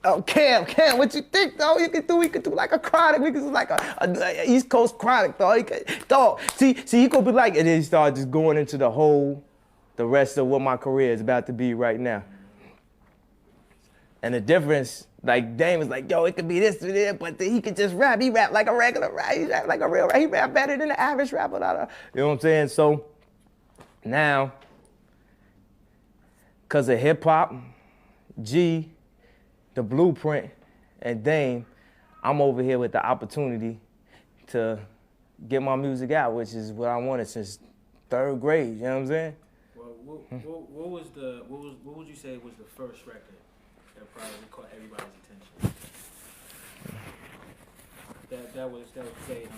oh, Cam, what you think, though? We could do like a chronic. We could do like a East Coast chronic, dog. See, you could be like, and then he started just going into the rest of what my career is about to be right now. And the difference, like, Dame was like, yo, it could be this or that, but he could just rap. He rap like a regular rap. He rap like a real rap. He rap better than the average rapper. You know what I'm saying? So now, because of hip hop, G, the Blueprint, and Dame, I'm over here with the opportunity to get my music out, which is what I wanted since 3rd grade. You know what I'm saying? Well, what would you say was the first record that probably caught everybody's attention? That was played on the radio.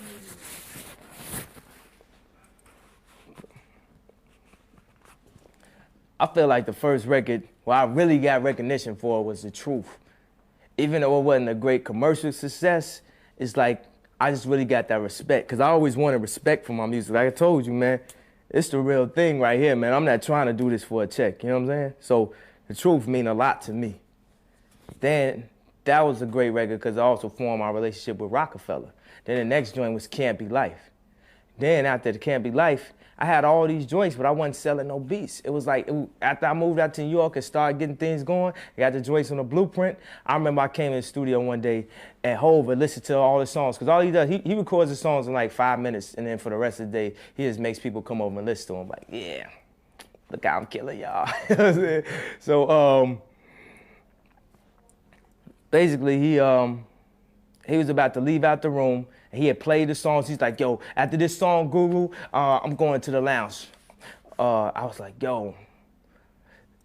I feel like the first record where I really got recognition for was The Truth. Even though it wasn't a great commercial success, it's like I just really got that respect, because I always wanted respect for my music. Like I told you, man, it's the real thing right here, man. I'm not trying to do this for a check, you know what I'm saying? So The Truth mean a lot to me. Then that was a great record because it also formed my relationship with Rockefeller. Then the next joint was Can't Be Life. Then after the Can't Be Life, I had all these joints, but I wasn't selling no beats. It was like, after I moved out to New York and started getting things going, I got the joints on the Blueprint. I remember I came in the studio one day and Hov and listened to all the songs, because all he does, he records the songs in like 5 minutes, and then for the rest of the day, he just makes people come over and listen to him. Like, yeah, look how I'm killing y'all. You know what I'm saying? So basically, he was about to leave out the room. He had played the songs. He's like, yo, after this song, Guru, I'm going to the lounge. I was like, yo,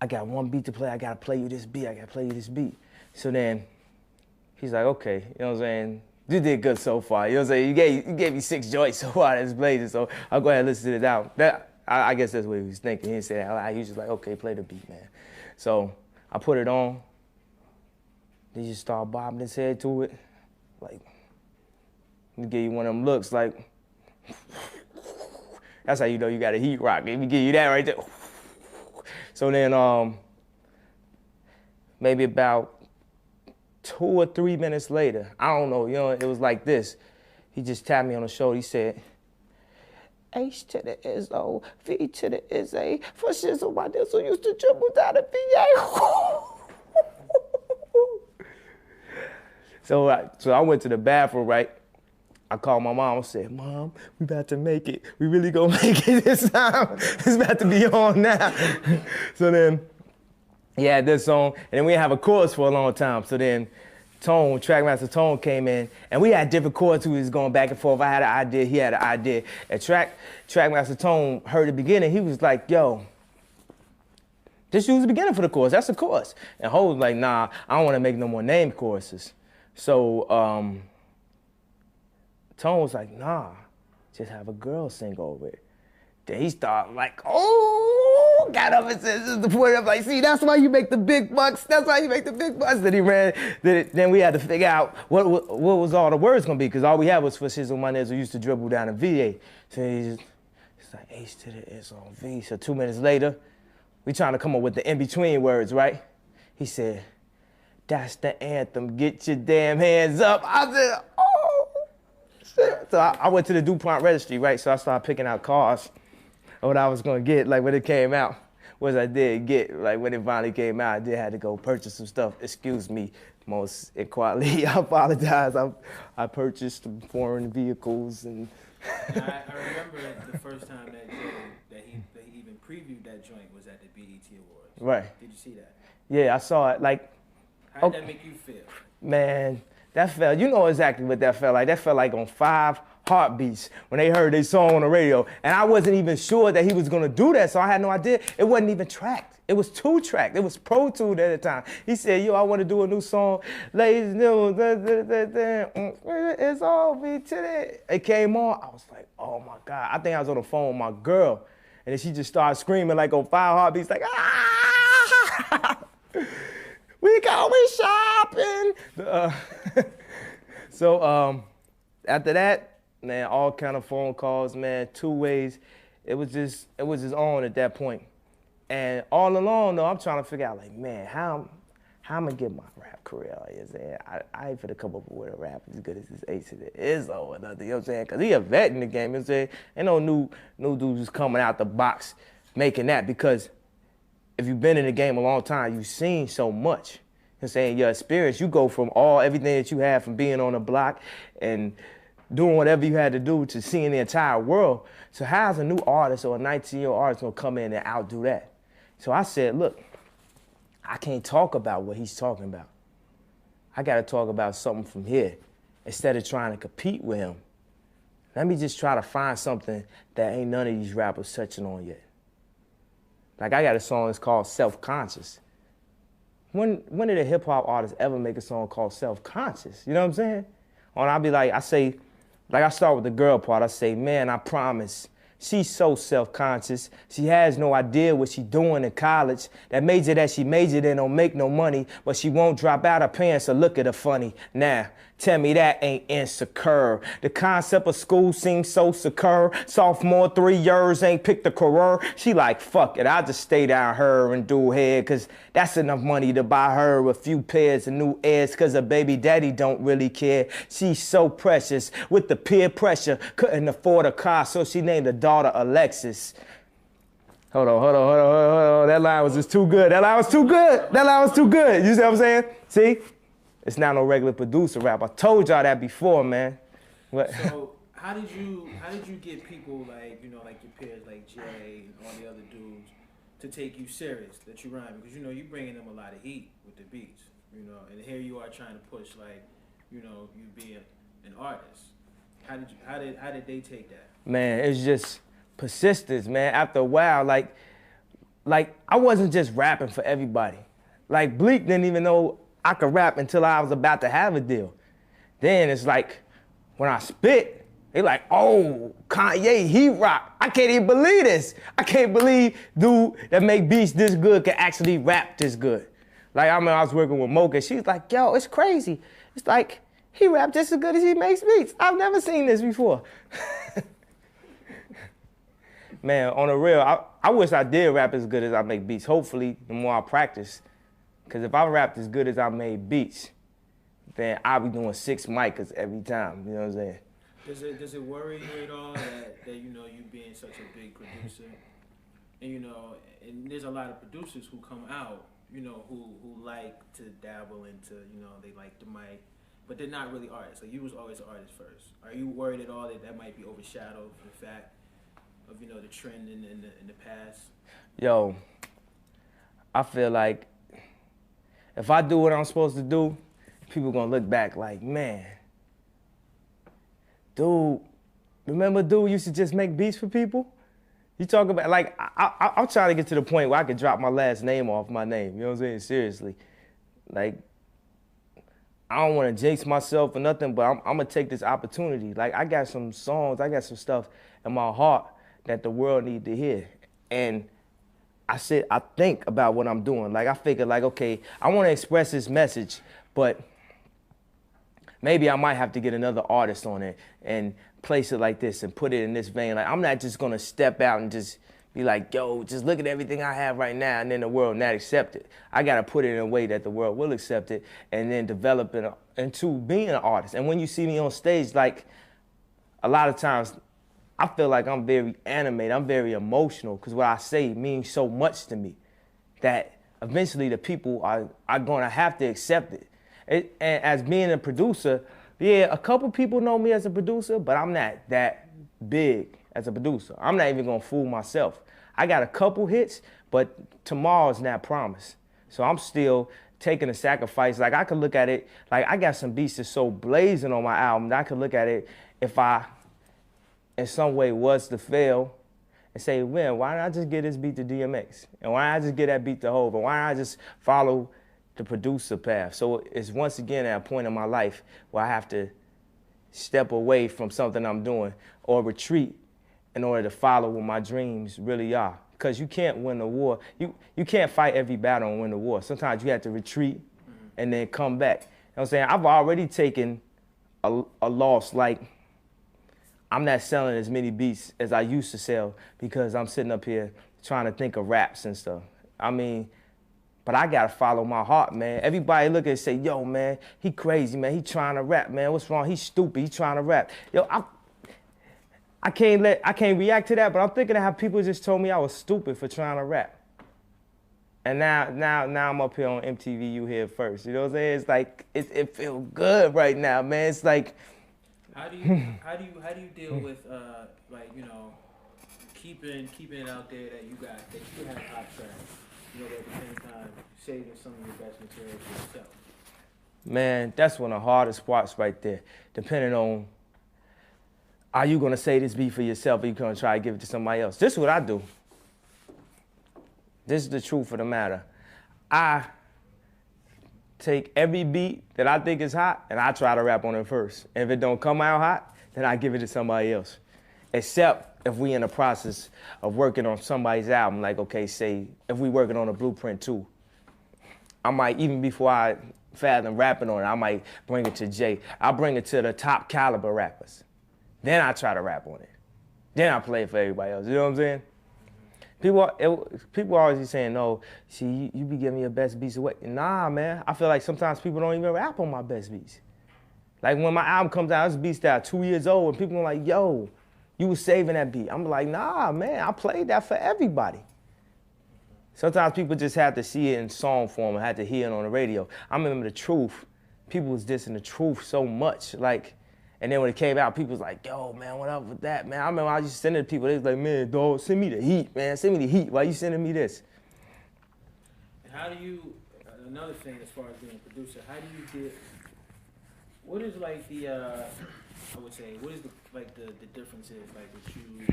I got one beat to play. I got to play you this beat. So then he's like, okay, you know what I'm saying? You did good so far. You know what I'm saying? You gave me 6 joints so far that's blazing, so I'll go ahead and listen to it out. I guess that's what he was thinking. He didn't say that. He was just like, okay, play the beat, man. So I put it on. He just started bobbing his head to it. Like, let me give you one of them looks, like, that's how you know you got a heat rock. Let me give you that right there. So then maybe about 2 or 3 minutes later, I don't know, you know, it was like this. He just tapped me on the shoulder. He said, H to the Izzo, V to the Izzy, for shizzle, my dizzle used to dribble down the VA. So I went to the bathroom, right? I called my mom and said, Mom, we about to make it. We really gonna make it this time. It's about to be on now. So then he had this song, and then we have a chorus for a long time. So then Trackmaster Tone came in, and we had different chords. We was going back and forth. I had an idea, he had an idea. And Trackmaster Tone heard the beginning. He was like, yo, just use the beginning for the chorus. That's the chorus. And Ho was like, nah, I don't want to make no more name choruses. So Tone was like, nah, just have a girl sing over it. Then he started like, oh, got up and said, the point of like, see, that's why you make the big bucks. That's why you make the big bucks. Then he ran. Then we had to figure out what was all the words gonna be, because all we had was for shizzle my nizzle used to dribble down in VA. So it's like H to the S on V. So 2 minutes later, we trying to come up with the in-between words, right? He said, that's the anthem, get your damn hands up. I said, oh, shit. So I went to the DuPont registry, right? So I started picking out cars, what I was gonna get, like when it came out. What I did get, like when it finally came out, I did have to go purchase some stuff. Excuse me, most equality. I apologize. I purchased foreign vehicles and. I remember the first time that he even previewed that joint was at the BET Awards. Right. Did you see that? Yeah, I saw it. Like, how did that make you feel? Man, that felt. You know exactly what that felt like. That felt like on 5 heartbeats when they heard their song on the radio, and I wasn't even sure that he was gonna do that, so I had no idea. It wasn't even tracked. It was 2-tracked. It was Pro Tools at the time. He said, yo, I want to do a new song. Ladies and gentlemen, it's all me today. It came on. I was like, oh my God. I think I was on the phone with my girl. And then she just started screaming like on 5 heartbeats, like, ah! We going shopping. So after that, man, all kind of phone calls, man, 2 ways. It was just on at that point. And all along, though, I'm trying to figure out, like, man, how I'm gonna get my rap career? You know what I'm saying? I ain't finna come up with a rap as good as this Ace Izzo or nothing, you know what I'm saying? Because he a vet in the game, you know what I'm saying? Ain't no new dudes just coming out the box making that, because if you've been in the game a long time, you've seen so much. You know what I'm saying? Your experience, you go from everything that you had from being on the block and doing whatever you had to do to seeing the entire world. So how's a new artist or a 19-year-old artist gonna come in and outdo that? So I said, look, I can't talk about what he's talking about. I gotta talk about something from here instead of trying to compete with him. Let me just try to find something that ain't none of these rappers touching on yet. Like, I got a song that's called Self-Conscious. When did a hip hop artist ever make a song called Self-Conscious? You know what I'm saying? Or I'll be like, I start with the girl part. I say, man, I promise. She's so self-conscious. She has no idea what she's doing in college. That major that she majored in don't make no money, but she won't drop out. Her parents will look at her funny. Now, tell me that ain't insecure. The concept of school seems so secure. Sophomore 3 years ain't picked a career. She like, fuck it, I'll just stay down her and do head, cause that's enough money to buy her a few pairs of new Airs, cause her baby daddy don't really care. She's so precious with the peer pressure. Couldn't afford a car, so she named her daughter Alexis. Hold on. That line was just too good. That line was too good. You see what I'm saying? See? It's not no regular producer rap. I told y'all that before, man. What? So how did you get people like, you know, like your peers like Jay and all the other dudes to take you serious that you rhyme? Because, you know, you bringing them a lot of heat with the beats, you know, and here you are trying to push, like, you know, you being an artist. How did they take that? Man, it's just persistence, man. After a while, like I wasn't just rapping for everybody. Like, Bleak didn't even know I could rap until I was about to have a deal. Then it's like, when I spit, they like, oh, Kanye, he rock. I can't even believe this. I can't believe dude that make beats this good can actually rap this good. Like, I remember I was working with Mocha. She's like, yo, it's crazy. It's like, he raps just as good as he makes beats. I've never seen this before. Man, on the real, I wish I did rap as good as I make beats. Hopefully, the more I practice. Because if I rapped as good as I made beats, then I'll be doing 6 micers every time. You know what I'm saying? Does it worry you at all that you know, you being such a big producer, and you know, and there's a lot of producers who come out, you know, who like to dabble into, you know, they like the mic, but they're not really artists. Like, you was always an artist first. Are you worried at all that might be overshadowed the fact of, you know, the trend in the past? Yo, I feel like if I do what I'm supposed to do, people gonna look back like, man, dude, remember dude used to just make beats for people? You talk about, like, I'm trying to get to the point where I could drop my last name off my name, you know what I'm saying, seriously. Like, I don't wanna jinx myself or nothing, but I'm gonna take this opportunity. Like, I got some songs, I got some stuff in my heart that the world need to hear. And I think about what I'm doing. Like, I figure, like, okay, I want to express this message, but maybe I might have to get another artist on it and place it like this and put it in this vein. Like, I'm not just going to step out and just be like, yo, just look at everything I have right now, and then the world not accept it. I got to put it in a way that the world will accept it and then develop it into being an artist. And when you see me on stage, like, a lot of times, I feel like I'm very animated, I'm very emotional, because what I say means so much to me that eventually the people are gonna have to accept it. And as being a producer, yeah, a couple people know me as a producer, but I'm not that big as a producer. I'm not even gonna fool myself. I got a couple hits, but tomorrow's not promised. So I'm still taking a sacrifice. Like I could look at it, like I got some beats that's so blazing on my album that I could look at it if I, in some way, was to fail and say, man, why didn't I just get this beat to DMX? And why didn't I just get that beat to Hov? And why didn't I just follow the producer path? So it's once again at a point in my life where I have to step away from something I'm doing or retreat in order to follow what my dreams really are. Because you can't win the war. You can't fight every battle and win the war. Sometimes you have to retreat and then come back. You know what I'm saying? I've already taken a loss. Like, I'm not selling as many beats as I used to sell because I'm sitting up here trying to think of raps and stuff. I mean, but I gotta follow my heart, man. Everybody look at it and say, yo, man, he crazy, man. He trying to rap, man. What's wrong? He's stupid. He trying to rap. Yo, I can't react to that, but I'm thinking of how people just told me I was stupid for trying to rap. And now I'm up here on MTV, you here first. You know what I'm saying? It's like it feels good right now, man. It's like how do you deal with like, you know, keeping it out there that you have hot tracks, you know, but at the same time saving some of your best material for yourself? Man, that's one of the hardest parts right there. Depending on, are you gonna say this beat for yourself or you gonna try to give it to somebody else? This is what I do. This is the truth of the matter. I take every beat that I think is hot and I try to rap on it first. And if it don't come out hot, then I give it to somebody else. Except if we in the process of working on somebody's album, like, okay, say, if we working on a Blueprint 2, I might, even before I fathom rapping on it, I might bring it to Jay. I'll bring it to the top caliber rappers. Then I try to rap on it. Then I play it for everybody else. You know what I'm saying? People always be saying, no, see, you be giving me your best beats away. Nah, man. I feel like sometimes people don't even rap on my best beats. Like when my album comes out, it's beats that are 2 years old, and people are like, yo, you was saving that beat. I'm like, nah, man, I played that for everybody. Sometimes people just have to see it in song form and have to hear it on the radio. I remember the Truth. People was dissing the Truth so much. Like, and then when it came out, people was like, yo, man, what up with that, man? I remember I used to send it to people. They was like, man, dog, send me the heat, man. Send me the heat. Why you sending me this? How do you, another thing as far as being a producer, how do you get, what is like the, I would say, what is the differences, like with you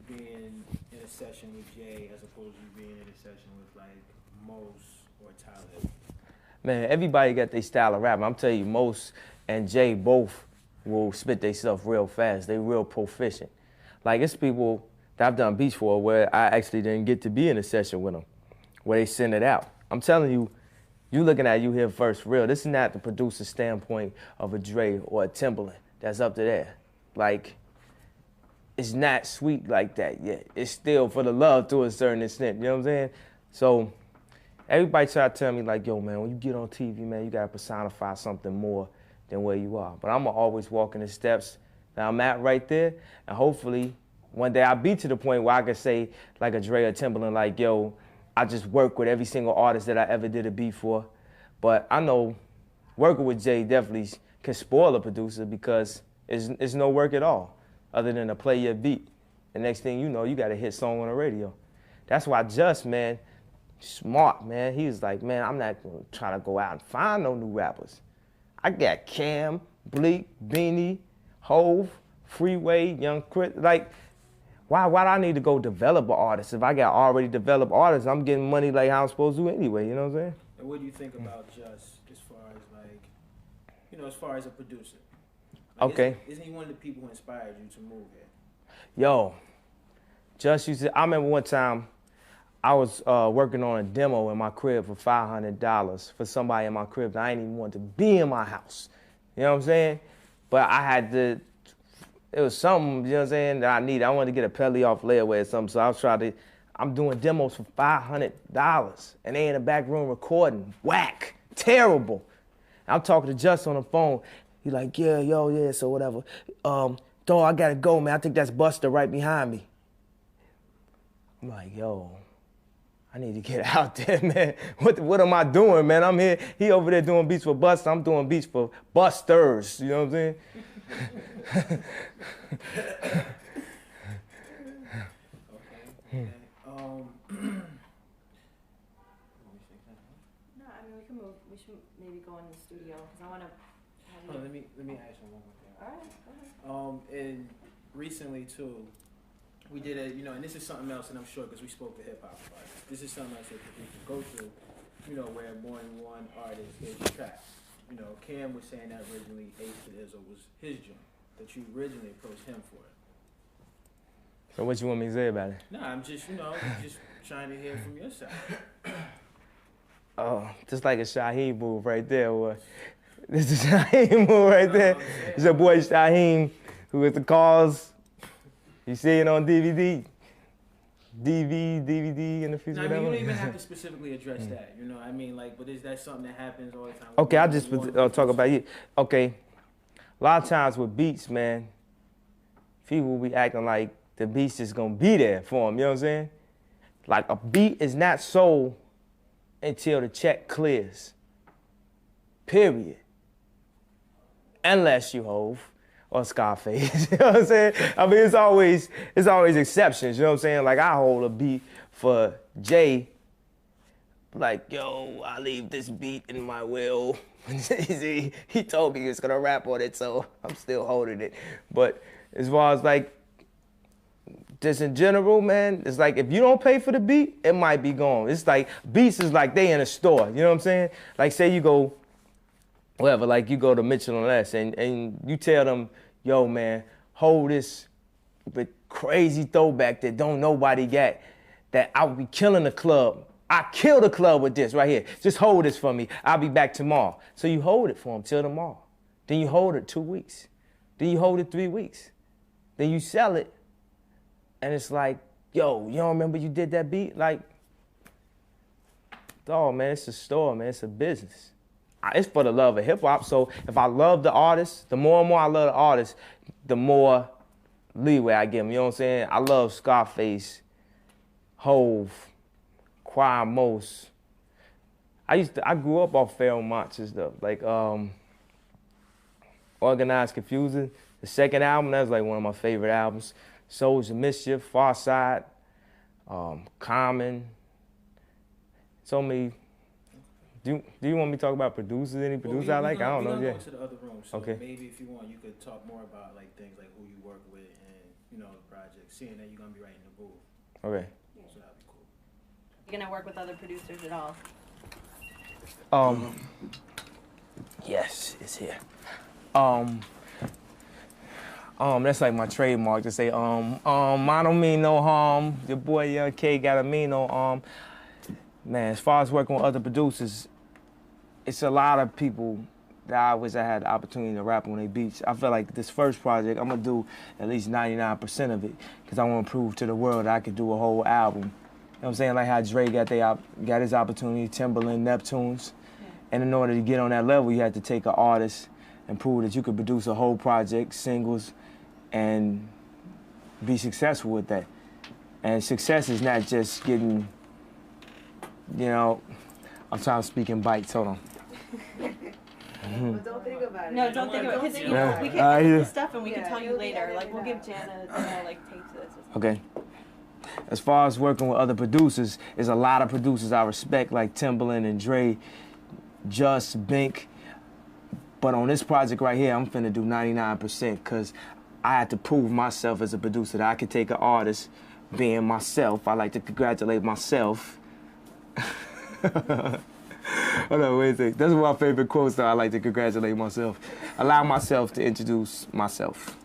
being in a session with Jay as opposed to you being in a session with like Mos or Tyler? Man, everybody got their style of rapping. I'm telling you, Mos and Jay both will spit their stuff real fast. They real proficient. Like, it's people that I've done beats for where I actually didn't get to be in a session with them, where they send it out. I'm telling you, you looking at You Here First for real. This is not the producer standpoint of a Dre or a Timbaland that's up to there. Like, it's not sweet like that yet. It's still for the love to a certain extent, you know what I'm saying? So everybody try to tell me like, yo, man, when you get on TV, man, you gotta personify something more than where you are. But I'm gonna always walk in the steps that I'm at right there, and hopefully one day I'll be to the point where I can say, like a Dre or Timbaland, like, yo, I just work with every single artist that I ever did a beat for. But I know working with Jay definitely can spoil a producer because it's no work at all other than to play your beat. The next thing you know, you got a hit song on the radio. That's why Just, man, smart, man. He was like, man, I'm not gonna try to go out and find no new rappers. I got Cam, Bleak, Beanie, Hov, Freeway, Young Chris. Like, why do I need to go develop an artist? If I got already developed artists, I'm getting money like how I'm supposed to anyway, you know what I'm saying? And what do you think about Just as far as like, you know, as far as a producer? Like, Okay. Isn't he one of the people who inspired you to move here? Yo, Just used to, I remember one time I was working on a demo in my crib for $500 for somebody in my crib that I didn't even want to be in my house. You know what I'm saying? But I had to, it was something, you know what I'm saying, that I needed. I wanted to get a Pelly off layaway or something, so I was trying to, I'm doing demos for $500, and they in the back room recording. Whack, terrible. I'm talking to Just on the phone. He like, yeah, yo, yeah, so whatever. Dog, I gotta go, man. I think that's Buster right behind me. I'm like, yo, I need to get out there, man. What am I doing, man? I'm here. He over there doing beats for Buster. I'm doing beats for Busters. You know what I'm saying? Okay. No, I mean we can move. We should maybe go in the studio because I want to. Let me ask you one more thing. All right. Go ahead. And recently too, we did a, and this is something else, and I'm sure because we spoke to hip hop about it. This is something else that people go through, where more than one artist gets tracks. Cam was saying that originally Ace to Izzo was his joint, that you originally approached him for it. So what you want me to say about it? No, I'm just, just trying to hear from your side. Oh, just like a Shaheem move right there. Boy. This is Shaheem move right there. It's your boy Shaheem, who is the cause. You see it on DVD. DVD in the future. No, I mean, you don't even have to specifically address that. I mean, but is that something that happens all the time? Okay, I just talk about you. Okay, a lot of times with beats, man, people will be acting like the beat's just gonna be there for them. You know what I'm saying? Like a beat is not sold until the check clears. Period. Unless you Hove or Scarface. You know what I'm saying? I mean, it's always exceptions. You know what I'm saying? Like I hold a beat for Jay. Like, yo, I leave this beat in my will. He told me he was gonna rap on it, so I'm still holding it. But as far as like, just in general, man, it's like if you don't pay for the beat, it might be gone. It's like beats is like they in a store. You know what I'm saying? Like say you go, whatever, like you go to Mitchell and Les and you tell them, yo, man, hold this with crazy throwback that don't nobody get, that I would be killing the club. I kill the club with this right here. Just hold this for me. I'll be back tomorrow. So you hold it for them till tomorrow. Then you hold it 2 weeks. Then you hold it 3 weeks. Then you sell it. And it's like, yo, you don't remember you did that beat? Like, dog, man, it's a store, man. It's a business. It's for the love of hip hop. So if I love the artist, the more and more I love the artist, the more leeway I give him. You know what I'm saying? I love Scarface, Hove, Quad Most. I grew up off Pharoah Monch and stuff. Like Organized Confusion, the second album, that was like one of my favorite albums. Souls of Mischief, Far Side, Common. So many. Do you want me to talk about producers? Any producers I like? I don't know. We're gonna go to the other room. So okay. Maybe if you want, you could talk more about like things like who you work with and the project. Seeing that you're gonna be right in the booth. Okay. So that'd be cool. You're gonna work with other producers at all? Yes, it's here. That's like my trademark to say, I don't mean no harm. Your boy Young K gotta mean no harm. Man, as far as working with other producers, it's a lot of people that I wish I had the opportunity to rap on their beats. I feel like this first project, I'm gonna do at least 99% of it, because I wanna prove to the world that I could do a whole album. You know what I'm saying? Like how Dre got his opportunity, Timberland, Neptunes. Yeah. And in order to get on that level, you had to take an artist and prove that you could produce a whole project, singles, and be successful with that. And success is not just getting, I'm trying to speak in bites, hold on. Well, don't think about it. No, don't think about it. Because we can get this stuff and we can tell you later. Like, we'll give Jana, tapes of this. Okay. As far as working with other producers, there's a lot of producers I respect, like Timberland and Dre, Just, Bink. But on this project right here, I'm finna do 99% because I had to prove myself as a producer that I could take an artist being myself. I like to congratulate myself. Hold on, wait a second. That's one of my favorite quotes that I like to congratulate myself. Allow myself to introduce myself.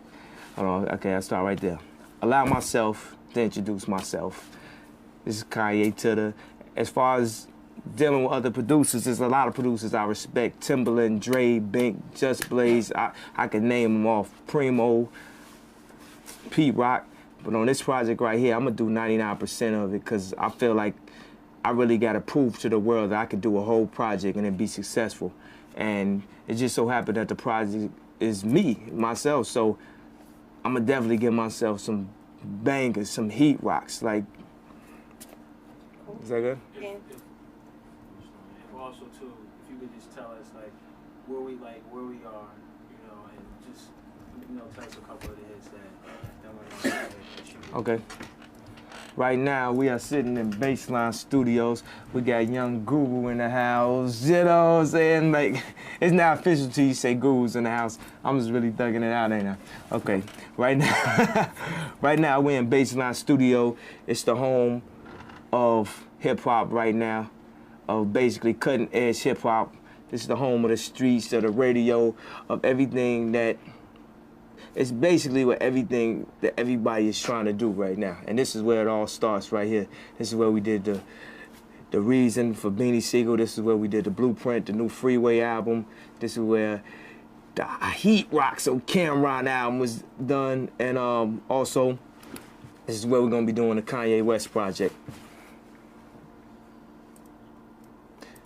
Hold on, okay, I'll start right there. Allow myself to introduce myself. This is Kanye to the, as far as dealing with other producers, there's a lot of producers I respect. Timberland, Dre, Bink, Just Blaze, I can name them off. Primo, Pete Rock. But on this project right here, I'm gonna do 99% of it because I feel like I really gotta prove to the world that I could do a whole project and then be successful. And it just so happened that the project is me, myself. So I'm gonna definitely give myself some bangers, some heat rocks. Like, Cool. Is that good? Yeah. And also too, if you could just tell us like where we are, you know, and just tell us a couple of the hits that went on that you. Okay. Right now, we are sitting in Baseline Studios. We got young Guru in the house. You know what I'm saying? Like, it's not official till you say Guru's in the house. I'm just really thugging it out, ain't I? Okay. Right now, right now we're in Baseline Studio. It's the home of hip hop right now, of basically cutting edge hip hop. This is the home of the streets, of the radio, of everything that. It's basically what everything that everybody is trying to do right now. And this is where it all starts right here. This is where we did the Reason for Beanie Sigel. This is where we did the Blueprint, the new Freeway album. This is where the Heat Rock So Cameron album was done. And also, this is where we're going to be doing the Kanye West project.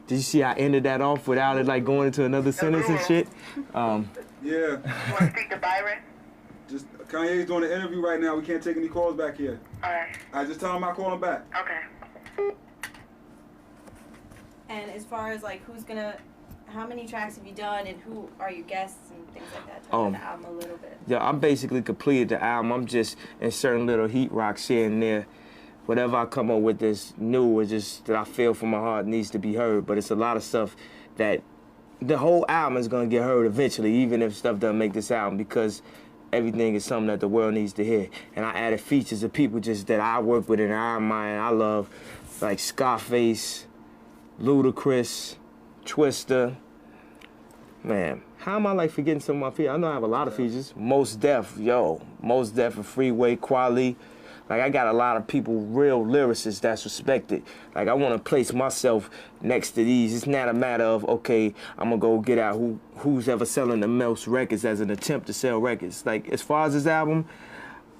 Did you see I ended that off without it like going into another sentence and shit? Yeah. You want to speak to Byron? Just Kanye's doing an interview right now. We can't take any calls back here. All right. I just tell him I call him back. Okay. And as far as like how many tracks have you done and who are your guests and things like that? Talk about the album a little bit. Yeah, I'm basically completed the album. I'm just inserting little heat rocks here and there. Whatever I come up with that's new or just that I feel from my heart needs to be heard. But it's a lot of stuff that the whole album is gonna get heard eventually, even if stuff doesn't make this album, because everything is something that the world needs to hear. And I added features of people just that I work with and I love, like Scarface, Ludacris, Twista. Man, how am I like forgetting some of my features? I know I have a lot of features. Mos Def, Mos Def and Freeway, Quali. Like, I got a lot of people, real lyricists that's respected. Like, I want to place myself next to these. It's not a matter of, okay, I'm going to go get out who's ever selling the most records as an attempt to sell records. Like, as far as this album,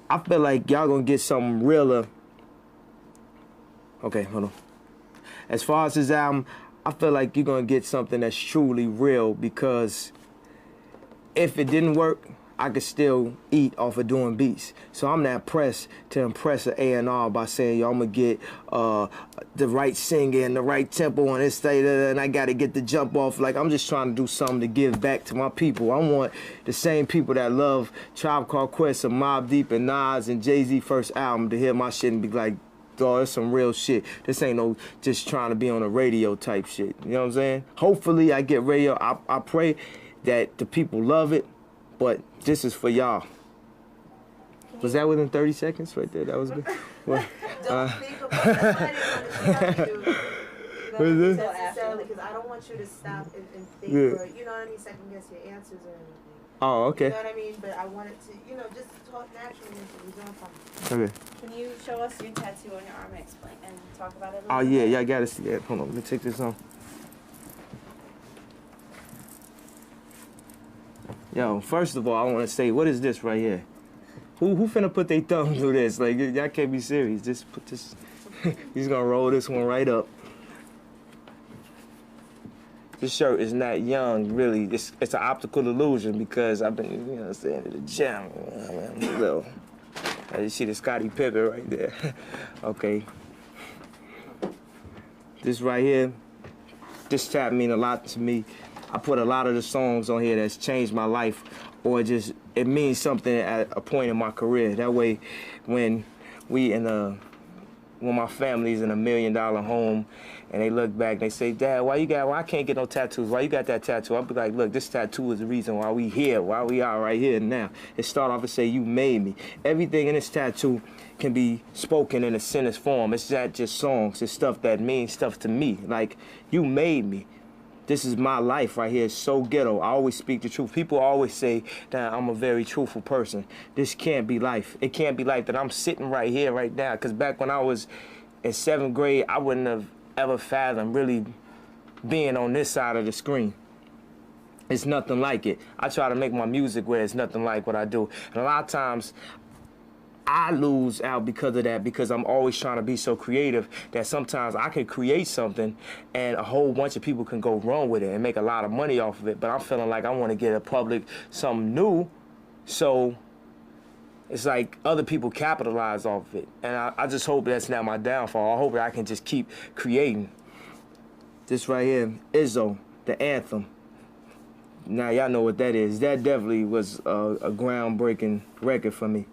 I feel like y'all going to get something realer. Okay, hold on. As far as this album, I feel like you're going to get something that's truly real, because if it didn't work, I could still eat off of doing beats. So I'm not pressed to impress an A&R by saying, yo, I'm going to get the right singer and the right tempo on this state, and I got to get the jump off. Like, I'm just trying to do something to give back to my people. I want the same people that love Tribe Called Quest and Mobb Deep and Nas and Jay-Z first album to hear my shit and be like, dawg, it's some real shit. This ain't no just trying to be on a radio type shit. You know what I'm saying? Hopefully I get radio. I pray that the people love it. But this is for y'all. Was that within 30 seconds right there? That was good. What? Don't speak about that. What is this? Necessarily, because I don't want you to stop and think, Yeah. or, you know what I mean, second guess your answers or anything. Oh, okay. You know what I mean? But I wanted to, just talk naturally and we're doing something. Okay. Can you show us your tattoo on your arm and explain and talk about it a Oh, little yeah, bit? y'all gotta see that. Hold on, let me take this on. Yo, first of all, I want to say, what is this right here? Who finna put their thumb through this? Like, y'all can't be serious. Just put this, he's gonna roll this one right up. This shirt is not young, really. It's an optical illusion because I've been, you know what I'm saying, at the gym. I'm little. You see the Scottie Pippen right there. Okay. This right here, this tap mean a lot to me. I put a lot of the songs on here that's changed my life, or just it means something at a point in my career. That way, when my family's in $1 million home, and they look back, they say, "Dad, why I can't get no tattoos? Why you got that tattoo?" I'll be like, "Look, this tattoo is the reason why we here, why we are right here now." It start off and say, "You made me." Everything in this tattoo can be spoken in a sentence form. It's not just songs. It's stuff that means stuff to me. Like, you made me. This is my life right here. It's so ghetto. I always speak the truth. People always say that I'm a very truthful person. This can't be life. It can't be life that I'm sitting right here, right now. Because back when I was in 7th grade, I wouldn't have ever fathomed really being on this side of the screen. It's nothing like it. I try to make my music where it's nothing like what I do. And a lot of times, I lose out because of that, because I'm always trying to be so creative that sometimes I can create something and a whole bunch of people can go wrong with it and make a lot of money off of it. But I'm feeling like I want to get a public something new. So it's like other people capitalize off of it. And I just hope that's not my downfall. I hope that I can just keep creating. This right here, Izzo, the anthem. Now y'all know what that is. That definitely was a groundbreaking record for me.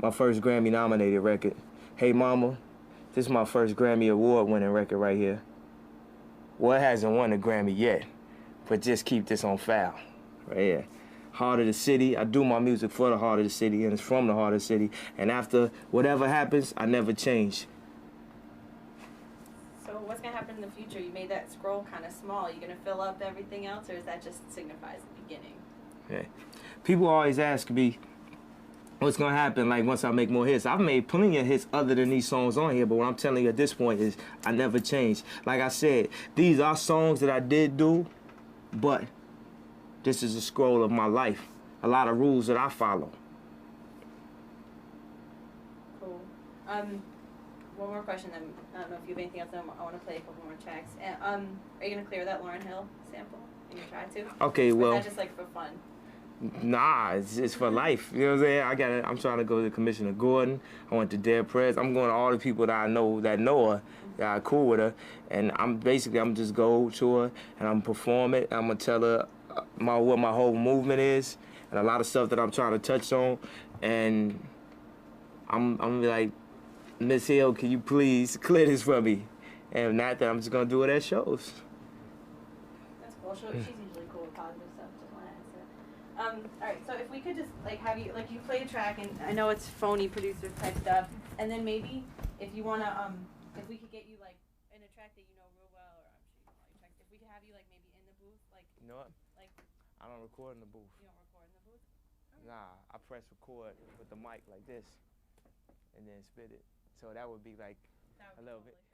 My first Grammy nominated record. Hey Mama, this is my first Grammy Award winning record right here. Well, it hasn't won a Grammy yet, but just keep this on file, right here. Heart of the City, I do my music for the heart of the city, and it's from the heart of the city. And after whatever happens, I never change. So what's gonna happen in the future? You made that scroll kind of small. You gonna fill up everything else, or is that just signifies the beginning? Okay. People always ask me, what's gonna happen like once I make more hits? I've made plenty of hits other than these songs on here, but what I'm telling you at this point is I never change. Like I said, these are songs that I did do, but this is a scroll of my life. A lot of rules that I follow. Cool. One more question then. I don't know if you have anything else. I want to play a couple more tracks. Are you gonna clear that Lauryn Hill sample? Are you gonna try to? Okay, well. Or is that just like for fun? Nah, it's for life. You know what I'm saying? I'm trying to go to Commissioner Gordon. I went to Dead Prez. I'm going to all the people that I know her, that are cool with her, and I'm just go to her and I'm perform it. I'm gonna tell her what my whole movement is and a lot of stuff that I'm trying to touch on, and I'm gonna be like, Miss Hill, can you please clear this for me? And not that I'm just gonna do it at shows. That's cool. She's usually cool with positive stuff. Just want to ask her. All right. So if we could just like have you you play a track, and I know it's phony producer type stuff, and then maybe if you wanna if we could get you like in a track that you know real well, or I'm sure you know all your tracks, if we could have you like maybe in the booth, like You know what? like I don't record in the booth. you don't record in the booth. Nah, I press record with the mic like this and then spit it. So that would be like That a would be little bit. lovely.